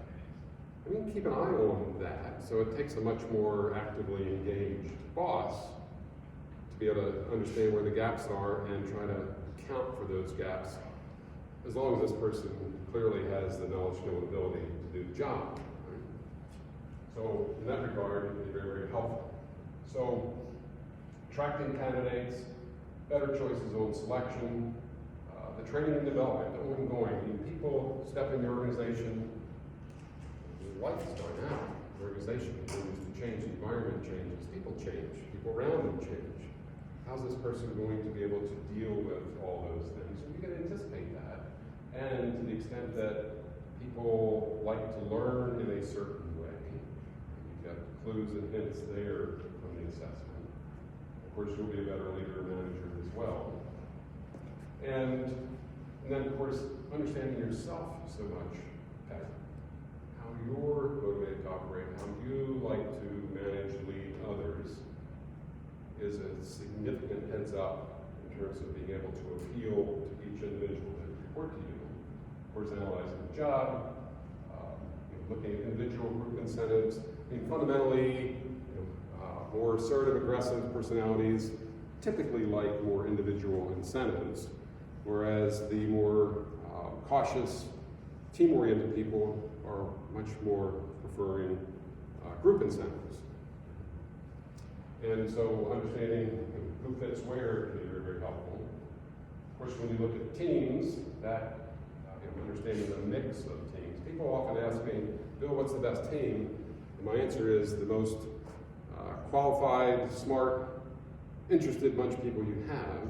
And we can keep an eye on that, so it takes a much more actively engaged boss to be able to understand where the gaps are and try to account for those gaps, as long as this person clearly has the knowledge, skill, and ability to do the job. Right? So in that regard, it can be very, very helpful. So attracting candidates, better choices on selection, the training and development, ongoing. I mean, people step in the organization, life is going out. The organization continues to change, the environment changes, people change, people around them change. How's this person going to be able to deal with all those things? And you can anticipate that. And to the extent that people like to learn in a certain way, you've got clues and hints there from the assessment. Of course, you'll be a better leader and manager as well. And then, of course, understanding yourself so much better. How you're motivated to operate, how you like to manage, lead others, is a significant heads up in terms of being able to appeal to each individual that report to you. Of course, analyzing the job, looking at individual group incentives. I mean, fundamentally, more assertive, aggressive personalities typically like more individual incentives, whereas the more cautious, team-oriented people are much more preferring group incentives. And so understanding who fits where can be very, very helpful. Of course, when you look at teams, that understanding the mix of teams. People often ask me, Bill, what's the best team? And my answer is the most qualified, smart, interested bunch of people you have.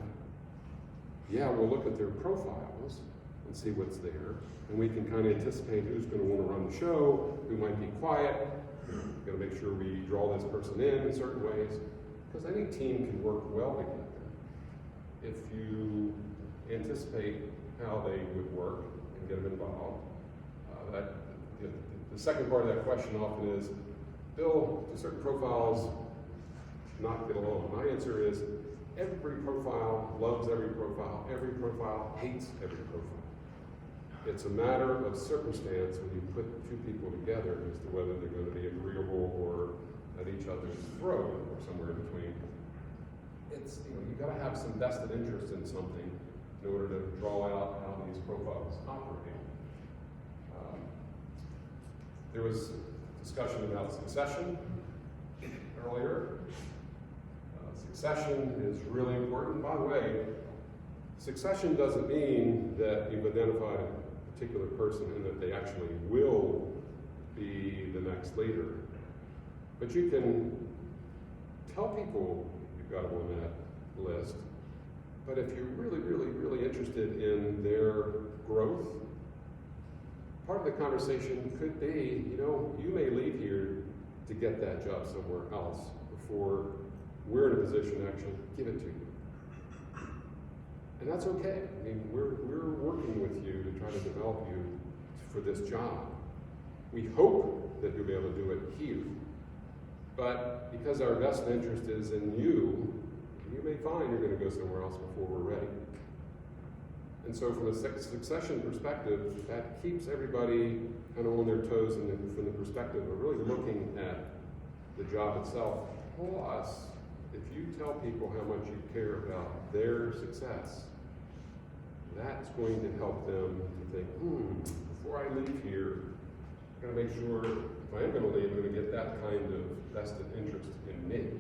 Yeah, we'll look at their profiles and see what's there. And we can kind of anticipate who's going to want to run the show, who might be quiet. We've got to make sure we draw this person in certain ways. Because any team can work well together if you anticipate how they would work and get them involved. The second part of that question often is, Bill, do certain profiles not get along? My answer is, every profile loves every profile hates every profile. It's a matter of circumstance when you put two people together as to whether they're going to be agreeable or at each other's throat or somewhere in between. It's, you've got to have some vested interest in something in order to draw out how these profiles operate. There was discussion about succession earlier. Succession is really important. By the way, succession doesn't mean that you've identified a particular person and that they actually will be the next leader. But you can tell people you've got them on that list. But if you're really, really, really interested in their growth, part of the conversation could be, you know, you may leave here to get that job somewhere else before we're in a position to actually give it to you. And that's okay. I mean, we're working with you to try to develop you for this job. We hope that you'll be able to do it here. But because our best interest is in you, you may find you're going to go somewhere else before we're ready. And so from a succession perspective, that keeps everybody kind of on their toes from the perspective of really looking at the job itself. Plus, if you tell people how much you care about their success, that's going to help them to think, before I leave here, I'm going to make sure if I am going to leave, I'm going to get that kind of vested interest in me.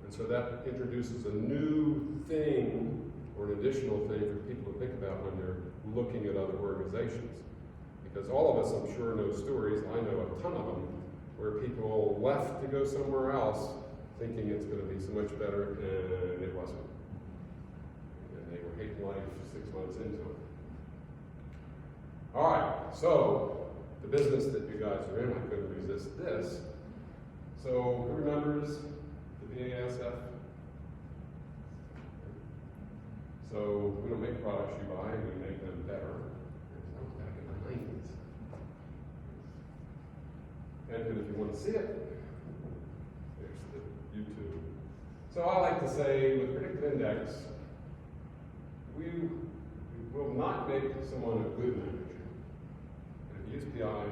And so that introduces a new thing or an additional thing for people to think about when they're looking at other organizations. Because all of us, I'm sure, know stories, I know a ton of them, where people left to go somewhere else thinking it's going to be so much better, and it wasn't. And they were hating life 6 months into it. All right, so the business that you guys are in, I couldn't resist this. So who remembers the BASF? So we don't make products you buy, we make them better. That was back in the 90s. And if you want to see it, there's the YouTube. So I like to say with Predictive Index, we will not make someone a good manager. And if you use PI,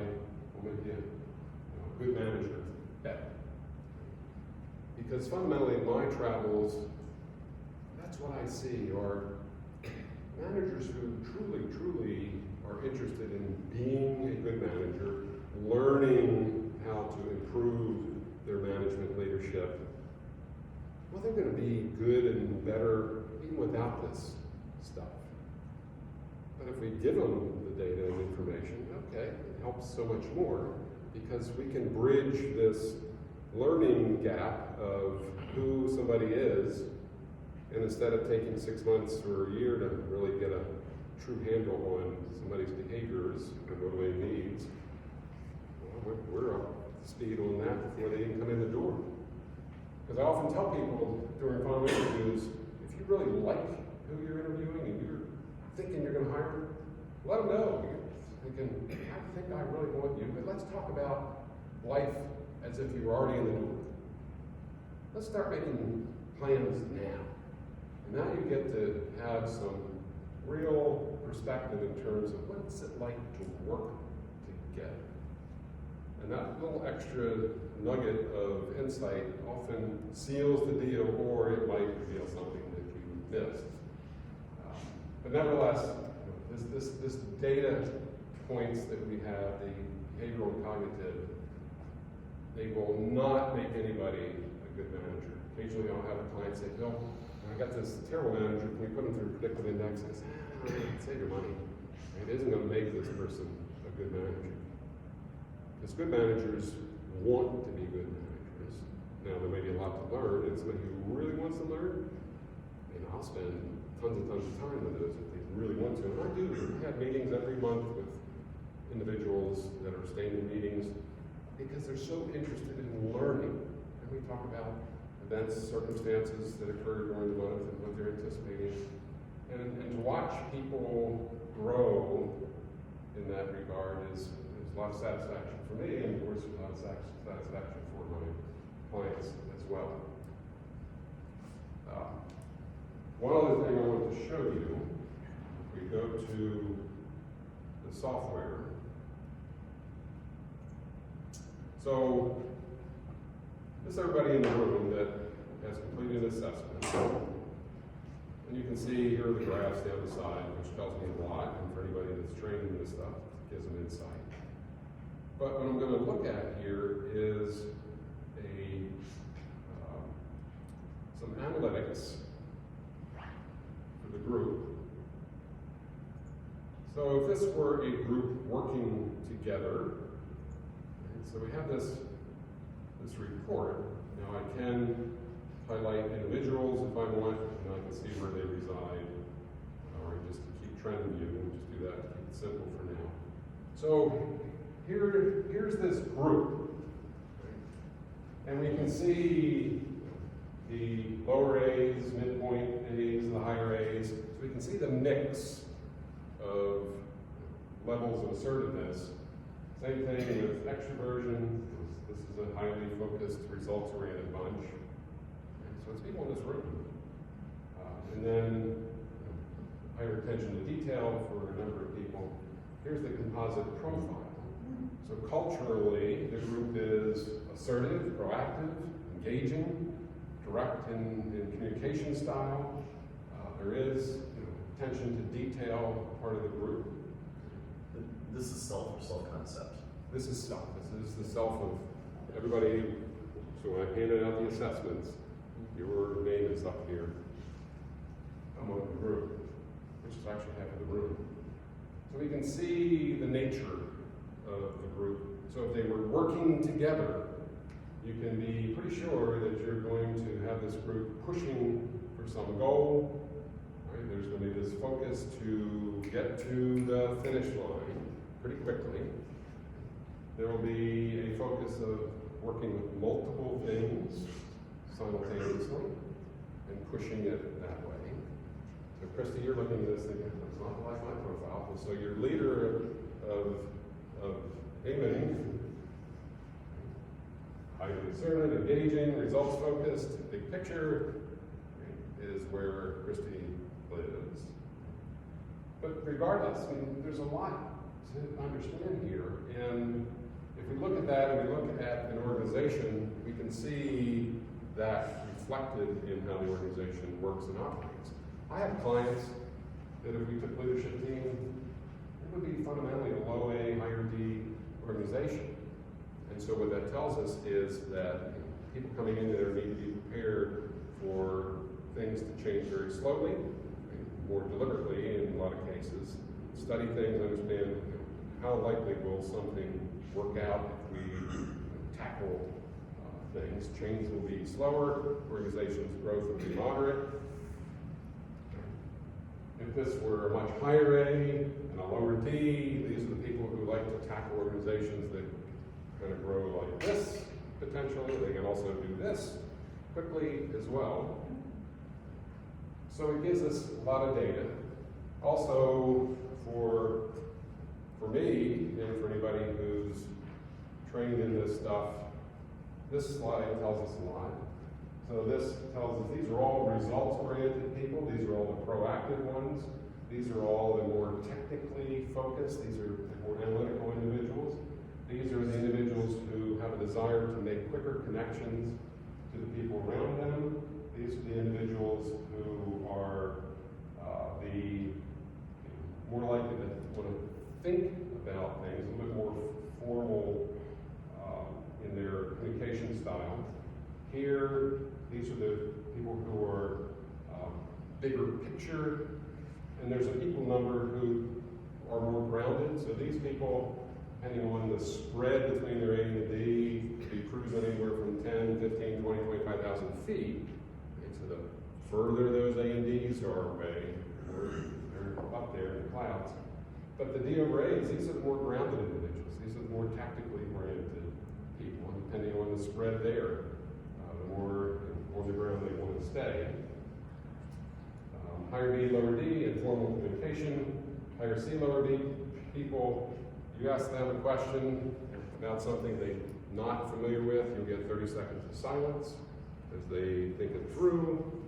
we'll make you a good manager better. Because fundamentally in my travels, that's what I see are managers who truly, truly are interested in being a good manager, learning how to improve their management leadership. Well, they're going to be good and better even without this stuff. But if we give them the data and information, okay, it helps so much more because we can bridge this learning gap of who somebody is. And instead of taking 6 months or a year to really get a true handle on somebody's behaviors and what they needs, well, we're up to speed on that before they even come in the door. Because I often tell people during final interviews, if you really like who you're interviewing and you're thinking you're going to hire them, let them know. You're thinking, I think I really want you, but let's talk about life as if you were already in the door. Let's start making plans now. And now you get to have some real perspective in terms of what's it like to work together. And that little extra nugget of insight often seals the deal, or it might reveal something that you missed. But nevertheless, this data points that we have, the behavioral and cognitive, they will not make anybody a good manager. Occasionally I'll have a client say, Bill, I got this terrible manager, can we put him through Predictive Index? And I say, save your money. It isn't going to make this person a good manager. Because good managers want to be good managers. Now, there may be a lot to learn, and somebody who really wants to learn, and I'll spend tons and tons of time with those if they really want to. And I do. I have meetings every month with individuals that are staying in meetings because they're so interested in learning. And we talk about events, circumstances that occur during the month and what they're anticipating. And to watch people grow in that regard is a lot of satisfaction for me, and of course a lot of satisfaction for my clients as well. One other thing I want to show you, if we go to the software. So, this is everybody in the room that has completed an assessment. And you can see here are the graphs down the side, which tells me a lot, and for anybody that's trained in this stuff, it gives them insight. But what I'm going to look at here is some analytics for the group. So if this were a group working together, so we have this report. Now I can highlight individuals if I want, and I can see where they reside, or just to keep trend view, we'll just do that to keep it simple for now. So here's this group, and we can see the lower A's, midpoint A's, and the higher A's. So we can see the mix of levels of assertiveness. Same thing with extroversion. This is a highly focused, results-oriented bunch. So it's people in this room. And then higher attention to detail for a number of people. Here's the composite profile. So culturally, the group is assertive, proactive, engaging, direct in communication style. There is attention to detail part of the group. This is self or self-concept. This is self. This is the self of everybody. So when I handed out the assessments, your name is up here among the group, which is actually half of the room. So we can see the nature of the group. So if they were working together, you can be pretty sure that you're going to have this group pushing for some goal. Right? There's going to be this focus to get to the finish line pretty quickly. There will be a focus of working with multiple things simultaneously and pushing it that way. So Christy, you're looking at this thinking, that's not like my profile. And so your leader of AMIN, highly assertive, engaging, results focused, big picture, is where Christy lives. But regardless, I mean, there's a lot to understand here. And if we look at that and we look at an organization, we can see that reflected in how the organization works and operates. I have clients that if we took leadership team, it would be fundamentally a low A, higher D organization. And so what that tells us is that people coming in there need to be prepared for things to change very slowly, more deliberately in a lot of cases. Study things, understand how likely will something work out if we tackle things. Change will be slower, organization's growth will be moderate. If this were a much higher A and a lower D, these are the people who like to tackle organizations that kind of grow like this, potentially. They can also do this quickly as well. So it gives us a lot of data. Also, for me, and for anybody who's trained in this stuff, this slide tells us a lot. So this tells us these are all results-oriented people. These are all the proactive ones. These are all the more technically focused. These are the more analytical individuals. These are the individuals who have a desire to make quicker connections to the people around them. These are the individuals who are the more likely to want to think about things, a little bit more formal in their communication style. Here, these are the people who are bigger picture, and there's an equal number who are more grounded. So these people, depending on the spread between their A and D, could be cruising anywhere from 10, 15, 20, 25,000 feet. Okay, so the further those A and Ds are away, they're up there in the clouds. But the D over A's, these are the more grounded individuals. These are the more tactically oriented people, and depending on the spread there, the more on the ground they want to stay. Higher B, lower D, informal communication. Higher C, lower D people, you ask them a question about something they're not familiar with, you'll get 30 seconds of silence as they think it through.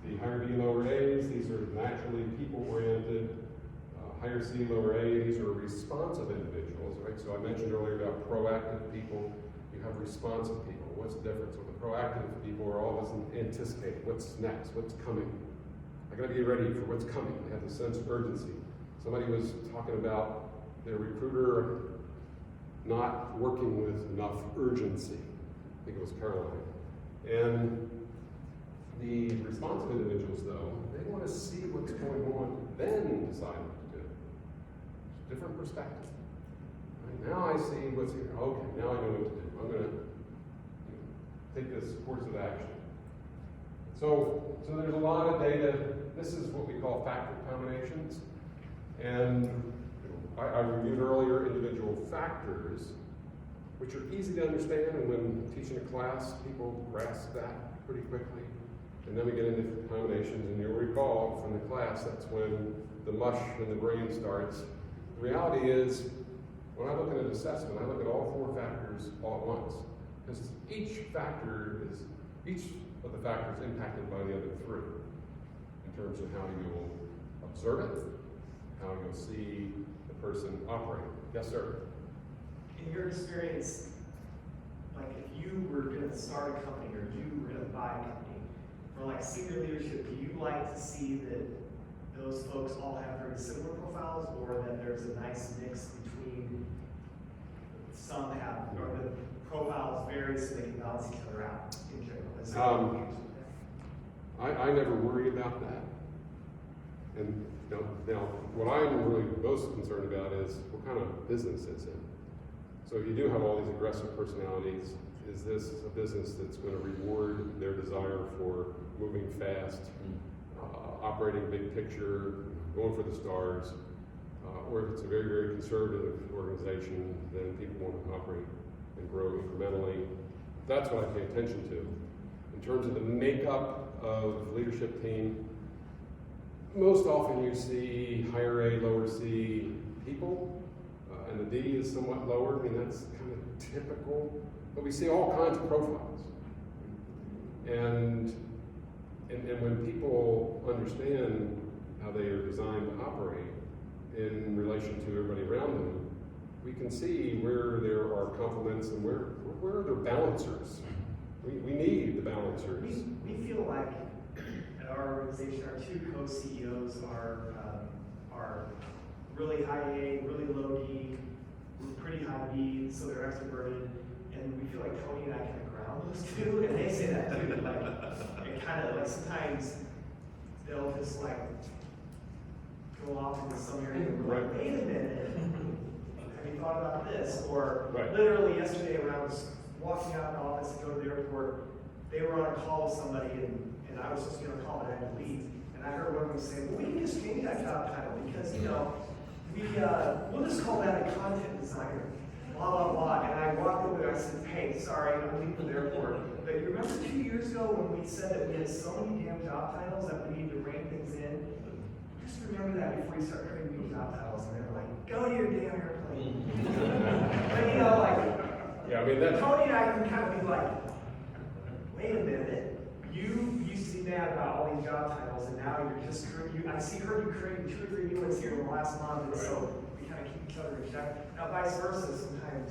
The higher B, lower A's, these are naturally people-oriented. Higher C, lower A, these are responsive individuals, right? So I mentioned earlier about proactive people. You have responsive people. What's the difference? Well, the proactive people are always anticipating what's next, what's coming. I gotta be ready for what's coming. They have the sense of urgency. Somebody was talking about their recruiter not working with enough urgency. I think it was Caroline. And the responsive individuals, though, they want to see what's going on, then decide what to do. It's a different perspective. Right? Now I see what's here. Okay, now I know what to do. I'm going to take this course of action. So there's a lot of data. This is what we call factor combinations. And I reviewed earlier individual factors, which are easy to understand, and when teaching a class, people grasp that pretty quickly. And then we get into combinations, and you'll recall from the class, that's when the mush in the brain starts. The reality is, when I look at an assessment, I look at all 4 factors all at once. Because each of the factors impacted by the other 3, in terms of how you'll observe it, how you'll see the person operate. Yes, sir? In your experience, like if you were gonna start a company or you were gonna buy a company, for like senior leadership, do you like to see that those folks all have very similar profiles, or that there's a nice mix between some have, or the profiles vary so they can balance each other out in general? Is there I never worry about that. And now, what I'm really most concerned about is what kind of business is it? So if you do have all these aggressive personalities, is this a business that's going to reward their desire for moving fast, operating big picture, going for the stars, or if it's a very, very conservative organization, then people want to operate and grow incrementally. That's what I pay attention to. In terms of the makeup of leadership team, most often you see higher A, lower C people, and the D is somewhat lower. I mean, that's kind of typical, but we see all kinds of profiles. And when people understand how they are designed to operate in relation to everybody around them, we can see where there are complements and where are there balancers. We need the balancers. We feel like at our organization, our 2 co-CEOs are really high A, really low D, pretty high B, so they're extroverted, and we feel like Tony and I kind of ground those 2, and they say that too. Like, it kind of like sometimes they'll just like go off into some area and we're like, wait a minute, have you thought about this? Or literally yesterday when I was walking out of the office to go to the airport, they were on a call with somebody, and I was supposed to be on a call, but I had to leave. And I heard one of them say, well, we can just change that job title because, we'll just call that a content designer, blah, blah, blah. And I walked over there, I said, hey, sorry, I'm leaving the airport. But you remember 2 years ago when we said that we had so many damn job titles that we needed to rein things in? Just remember that before you start creating new job titles. And they were like, go to your damn airplane. But yeah, I mean, that's... Tony and I can kind of be like, wait a minute, you used to be mad about all these job titles, and now you're just, I see you creating 2 or 3 new ones here in the last month, and so we kind of keep each other in check. Now, vice versa, sometimes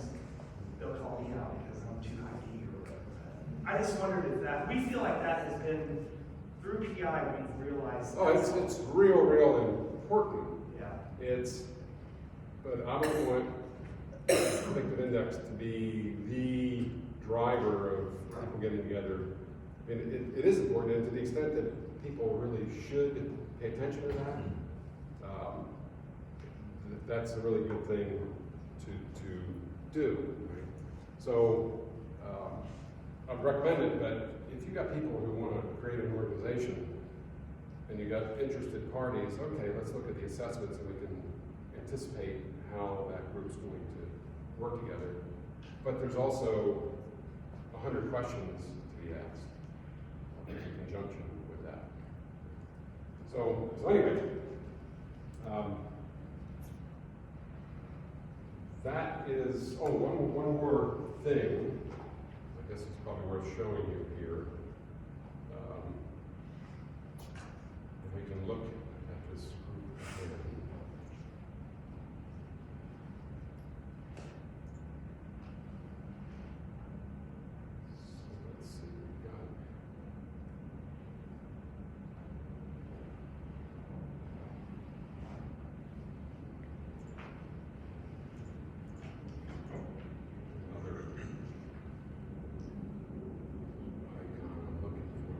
they'll call me out because I'm too high D or whatever. I just wondered if that, we feel like that has been, through PI, we've realized. Oh, it's real important. Yeah. But I don't want Predictive Index to be the driver of people getting together. I mean, it is important, and to the extent that people really should pay attention to that, that's a really good thing to do. Right? So I'd recommend it, but if you've got people who want to create an organization and you've got interested parties, okay, let's look at the assessments and we can anticipate how that group's going to work together. But there's also 100 questions to be asked in conjunction with that. So anyway, that is, one more thing. I guess it's probably worth showing you here. If we can look at this group again. So let's see, we've got another icon I'm looking for.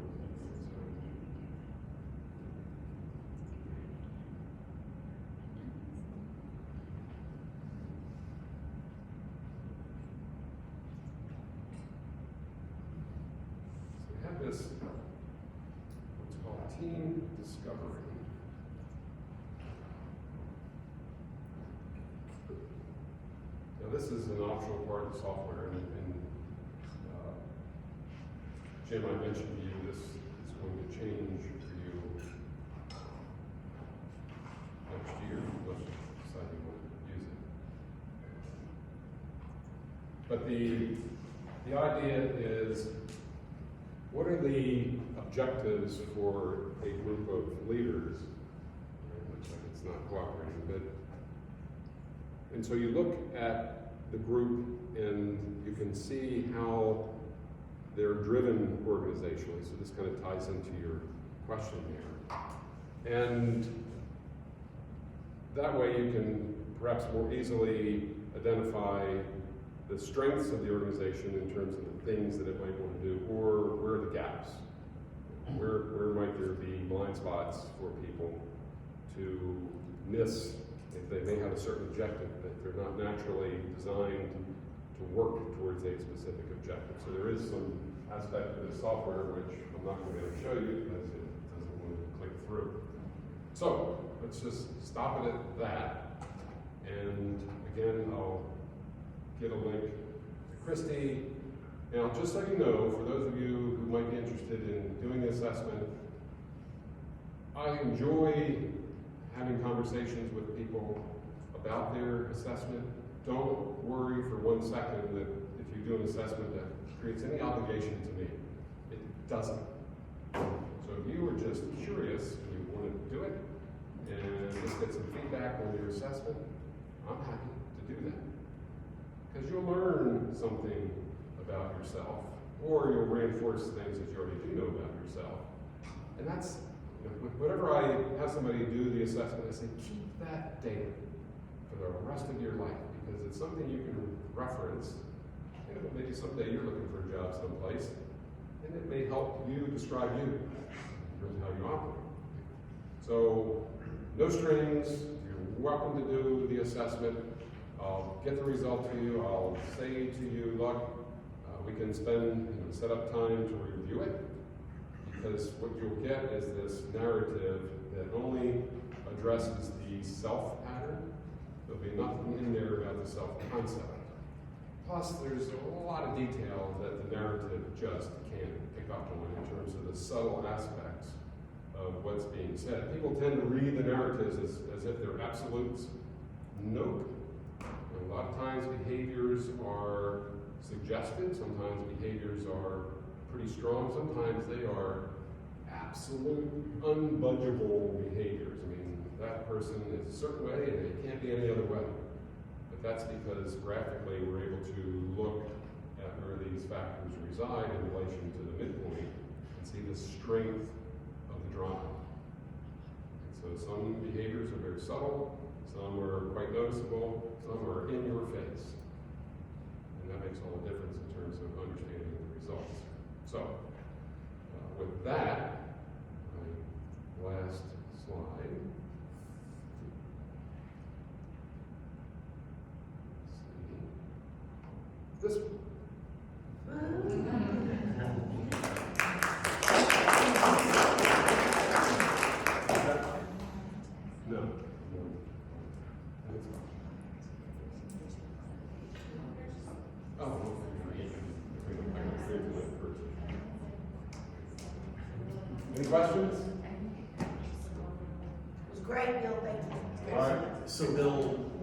team discovery. Now this is an optional part of the software, and Jim, I mentioned to you this is going to change for you next year, unless you decide you want to use it. But the idea is, what are the objectives for a group of leaders? It looks like it's not cooperating, but, and so you look at the group and you can see how they're driven organizationally, so this kind of ties into your question here. And that way you can perhaps more easily identify the strengths of the organization in terms of the things that it might want to do, or where are the gaps? Where might there be blind spots for people to miss if they may have a certain objective, but they're not naturally designed to work towards a specific objective. So there is some aspect of this software which I'm not going to be able to show you because it doesn't want to click through. So let's just stop it at that. And again, I'll get a link to Christy. And I'll just let you know, for those of you who might be interested in doing the assessment, I enjoy having conversations with people about their assessment. Don't worry for 1 second that if you do an assessment that creates any obligation to me. It doesn't. So if you were just curious and you wanted to do it and just get some feedback on your assessment, I'm happy to do that. Because you'll learn something about yourself, or you'll reinforce things that you already do know about yourself. And that's, whenever I have somebody do the assessment, I say, keep that data for the rest of your life, because it's something you can reference. And maybe someday you're looking for a job someplace, and it may help you describe you, in terms of how you operate. So, no strings, you're welcome to do the assessment. I'll get the result to you, I'll say to you, look, we can spend, set up time to review it, because what you'll get is this narrative that only addresses the self pattern. There'll be nothing in there about the self concept. Plus, there's a lot of detail that the narrative just can't pick up on in terms of the subtle aspects of what's being said. People tend to read the narratives as if they're absolutes. Nope. And a lot of times behaviors are suggested, sometimes behaviors are pretty strong, sometimes they are absolute unbudgeable behaviors. I mean, that person is a certain way and it can't be any other way. But that's because graphically we're able to look at where these factors reside in relation to the midpoint and see the strength of the drama. And so some behaviors are very subtle, some are quite noticeable, some are in your face. And that makes all the difference in terms of understanding the results. So, with that, my last slide. Let's see. This one. No. Oh, any questions? It was great, Bill, thank you. All right, so Bill,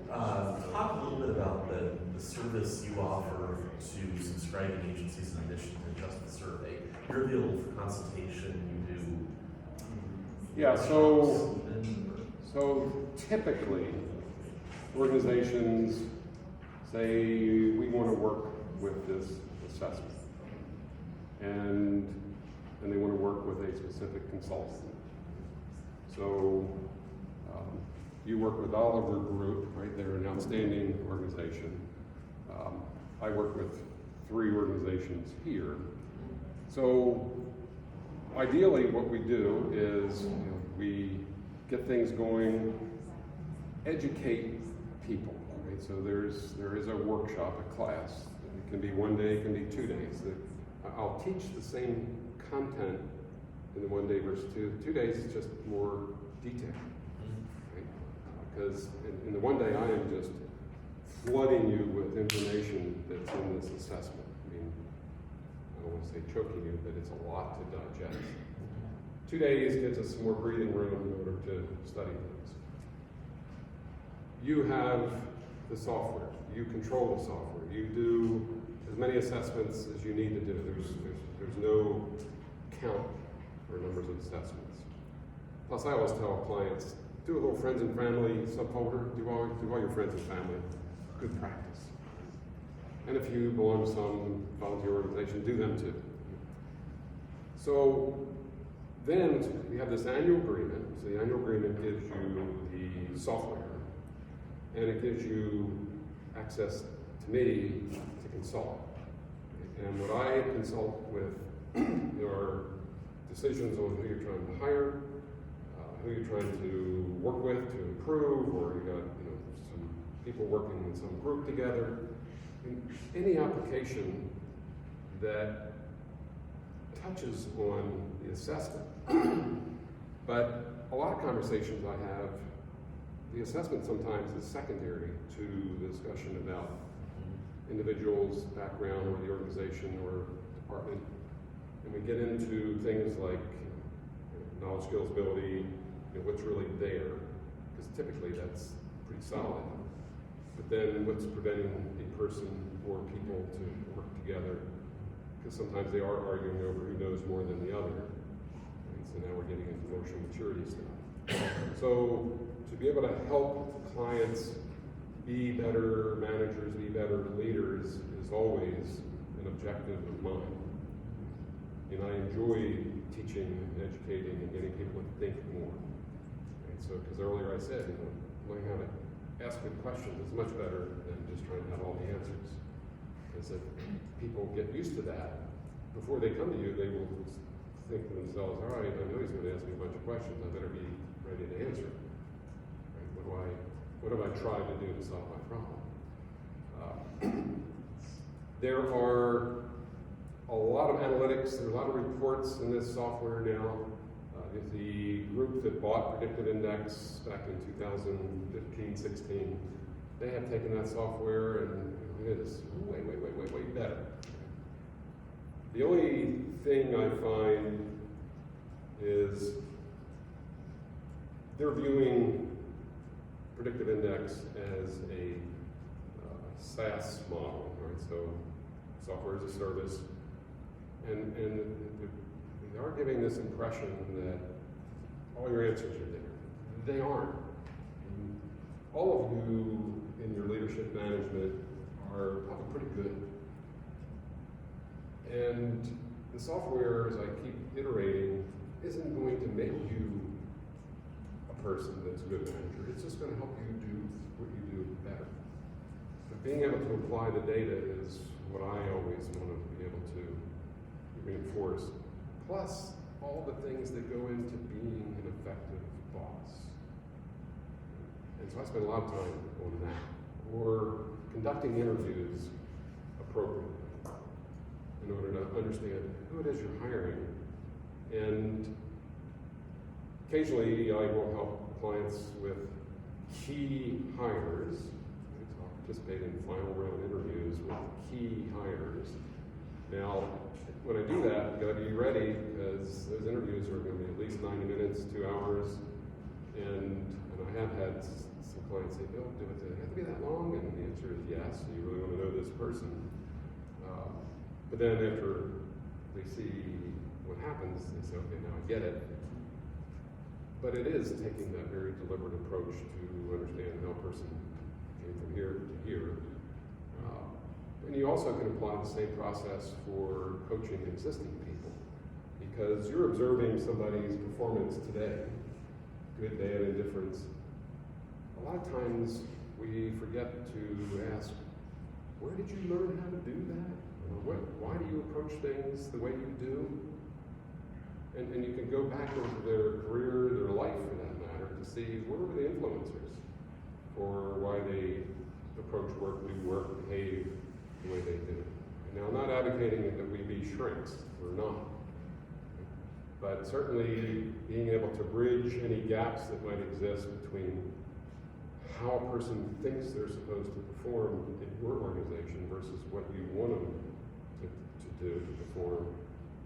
talk a little bit about the service you offer to subscribing agencies in addition to just the survey. You're available for consultation, you do. Yeah, so typically, organizations say, we want to work with this assessment. And they want to work with a specific consultant. So you work with Oliver Group, right? They're an outstanding organization. I work with 3 organizations here. So ideally what we do is we get things going, educate people, right? So there is a workshop, a class. It can be 1 day, it can be 2 days. I'll teach the same content in the 1 day versus 2 days is just more detail, right? Because in the 1 day, I am just flooding you with information that's in this assessment. I mean, I don't want to say choking you, but it's a lot to digest. 2 days gives us some more breathing room in order to study things. You have the software. You control the software. You do as many assessments as you need to do. There's no count for numbers of assessments. Plus, I always tell clients, do a little friends and family subfolder. Do all your friends and family. Good practice. And if you belong to some volunteer organization, do them too. So then we have this annual agreement. So the annual agreement gives you the software, and it gives you access to me to consult. And what I consult with are decisions on who you're trying to hire, who you're trying to work with to improve, or you got some people working in some group together. And any application that touches on the assessment. But a lot of conversations I have, the assessment sometimes is secondary to the discussion about individuals' background or the organization or department. And we get into things like knowledge, skills, ability, what's really there, because typically that's pretty solid. But then what's preventing a person or people to work together? Because sometimes they are arguing over who knows more than the other. And so now we're getting into emotional maturity stuff. So to be able to help clients be better managers, be better leaders is always an objective of mine. And I enjoy teaching and educating and getting people to think more. Right? So, because earlier I said, learning how to ask good questions is much better than just trying to have all the answers. Because if people get used to that, before they come to you, they will think to themselves, all right, I know he's going to ask me a bunch of questions, I better be ready to answer. Right? What have I tried to do to solve my problem? There are a lot of analytics, there are a lot of reports in this software now. The group that bought Predictive Index back in 2015-16, they have taken that software and it is way better. The only thing I find is they're viewing Predictive Index as a SaaS model, right? So software as a service, and they are giving this impression that all your answers are there. They aren't. All of you in your leadership management are probably pretty good. And the software, as I keep iterating, isn't going to make you a person that's a good manager. It's just going to help you do what you do better. But being able to apply the data is what I always want to be able to reinforce. Plus, all the things that go into being an effective boss. And so I spend a lot of time on that. Or conducting interviews appropriately in order to understand who it is you're hiring. And occasionally I will help clients with key hires. I'll participate in final round interviews with key hires. Now, when I do that, you gotta be ready because those interviews are gonna be at least 90 minutes, 2 hours. And I have had some clients say, Bill, do it have to be that long? And the answer is yes, you really wanna know this person. But then after they see what happens, they say, okay, now I get it. But it is taking that very deliberate approach to understand how a person came from here to here. And you also can apply the same process for coaching existing people, because you're observing somebody's performance today, good, bad, indifference. A lot of times we forget to ask, where did you learn how to do that? Or why do you approach things the way you do? And you can go back into their career, their life for that matter, to see what were the influencers for why they approach work, do work, behave the way they do. And now, I'm not advocating that we be shrinks, we're not. but certainly being able to bridge any gaps that might exist between how a person thinks they're supposed to perform in your organization versus what you want them to do to perform.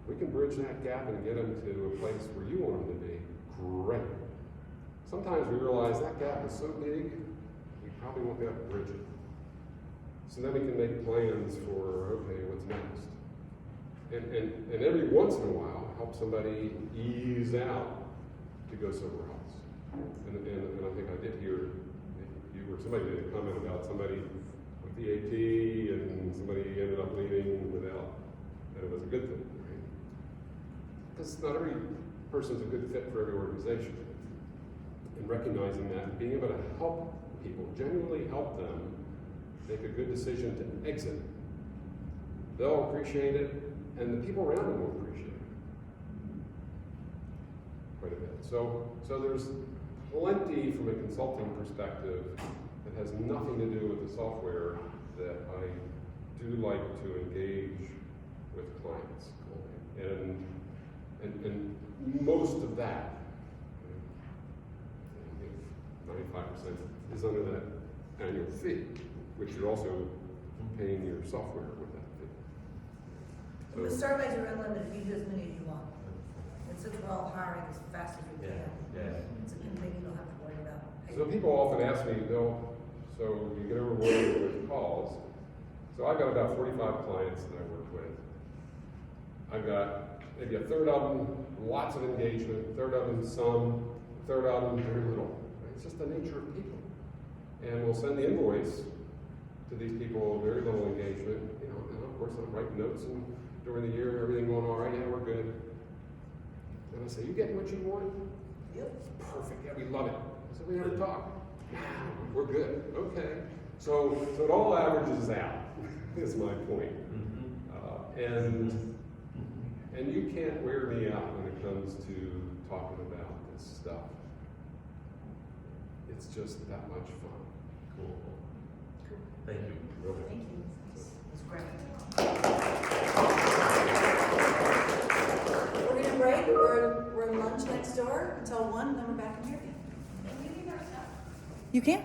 We can bridge that gap and get them to a place where you want them to be. Great. Sometimes we realize that gap is so big, we probably won't be able to bridge it. So then we can make plans for, okay, what's next? And every once in a while, help somebody ease out to go somewhere else. And I think I did hear, somebody made a comment about somebody with the AT and somebody ended up leaving without, and it was a good thing, right? Because not every person's a good fit for every organization. And recognizing that and being able to help people, genuinely help them make a good decision to exit. They'll appreciate it, and the people around them will appreciate it quite a bit. So there's plenty from a consulting perspective that has nothing to do with the software that I do like to engage with clients. And most of that, 95% is under that annual fee, which you're also paying your software with that fee. The surveys are unlimited, you do as many as you want. And since we're all hiring as fast as we can, it's a thing you don't have to worry about. So people often ask me, so you get overwhelmed with calls. So I've got about 45 clients that I work with. I've got maybe a third of them, lots of engagement, a third of them some, a third of them very little. It's just the nature of people. And we'll send the invoice to these people, very little engagement, and of course I'm writing notes and during the year, everything going all right, yeah, we're good. And I say, you getting what you wanted? Yep. Perfect, yeah, we love it. So we never talk. We're good, okay. So it all averages out, is my point. And you can't wear me out when it comes to talking about this stuff. It's just that much fun. Cool. Thank you. Really. Thank you. It's great. We're gonna break, we're in lunch next door until 1, then we're back in here. Can we leave our stuff? You can.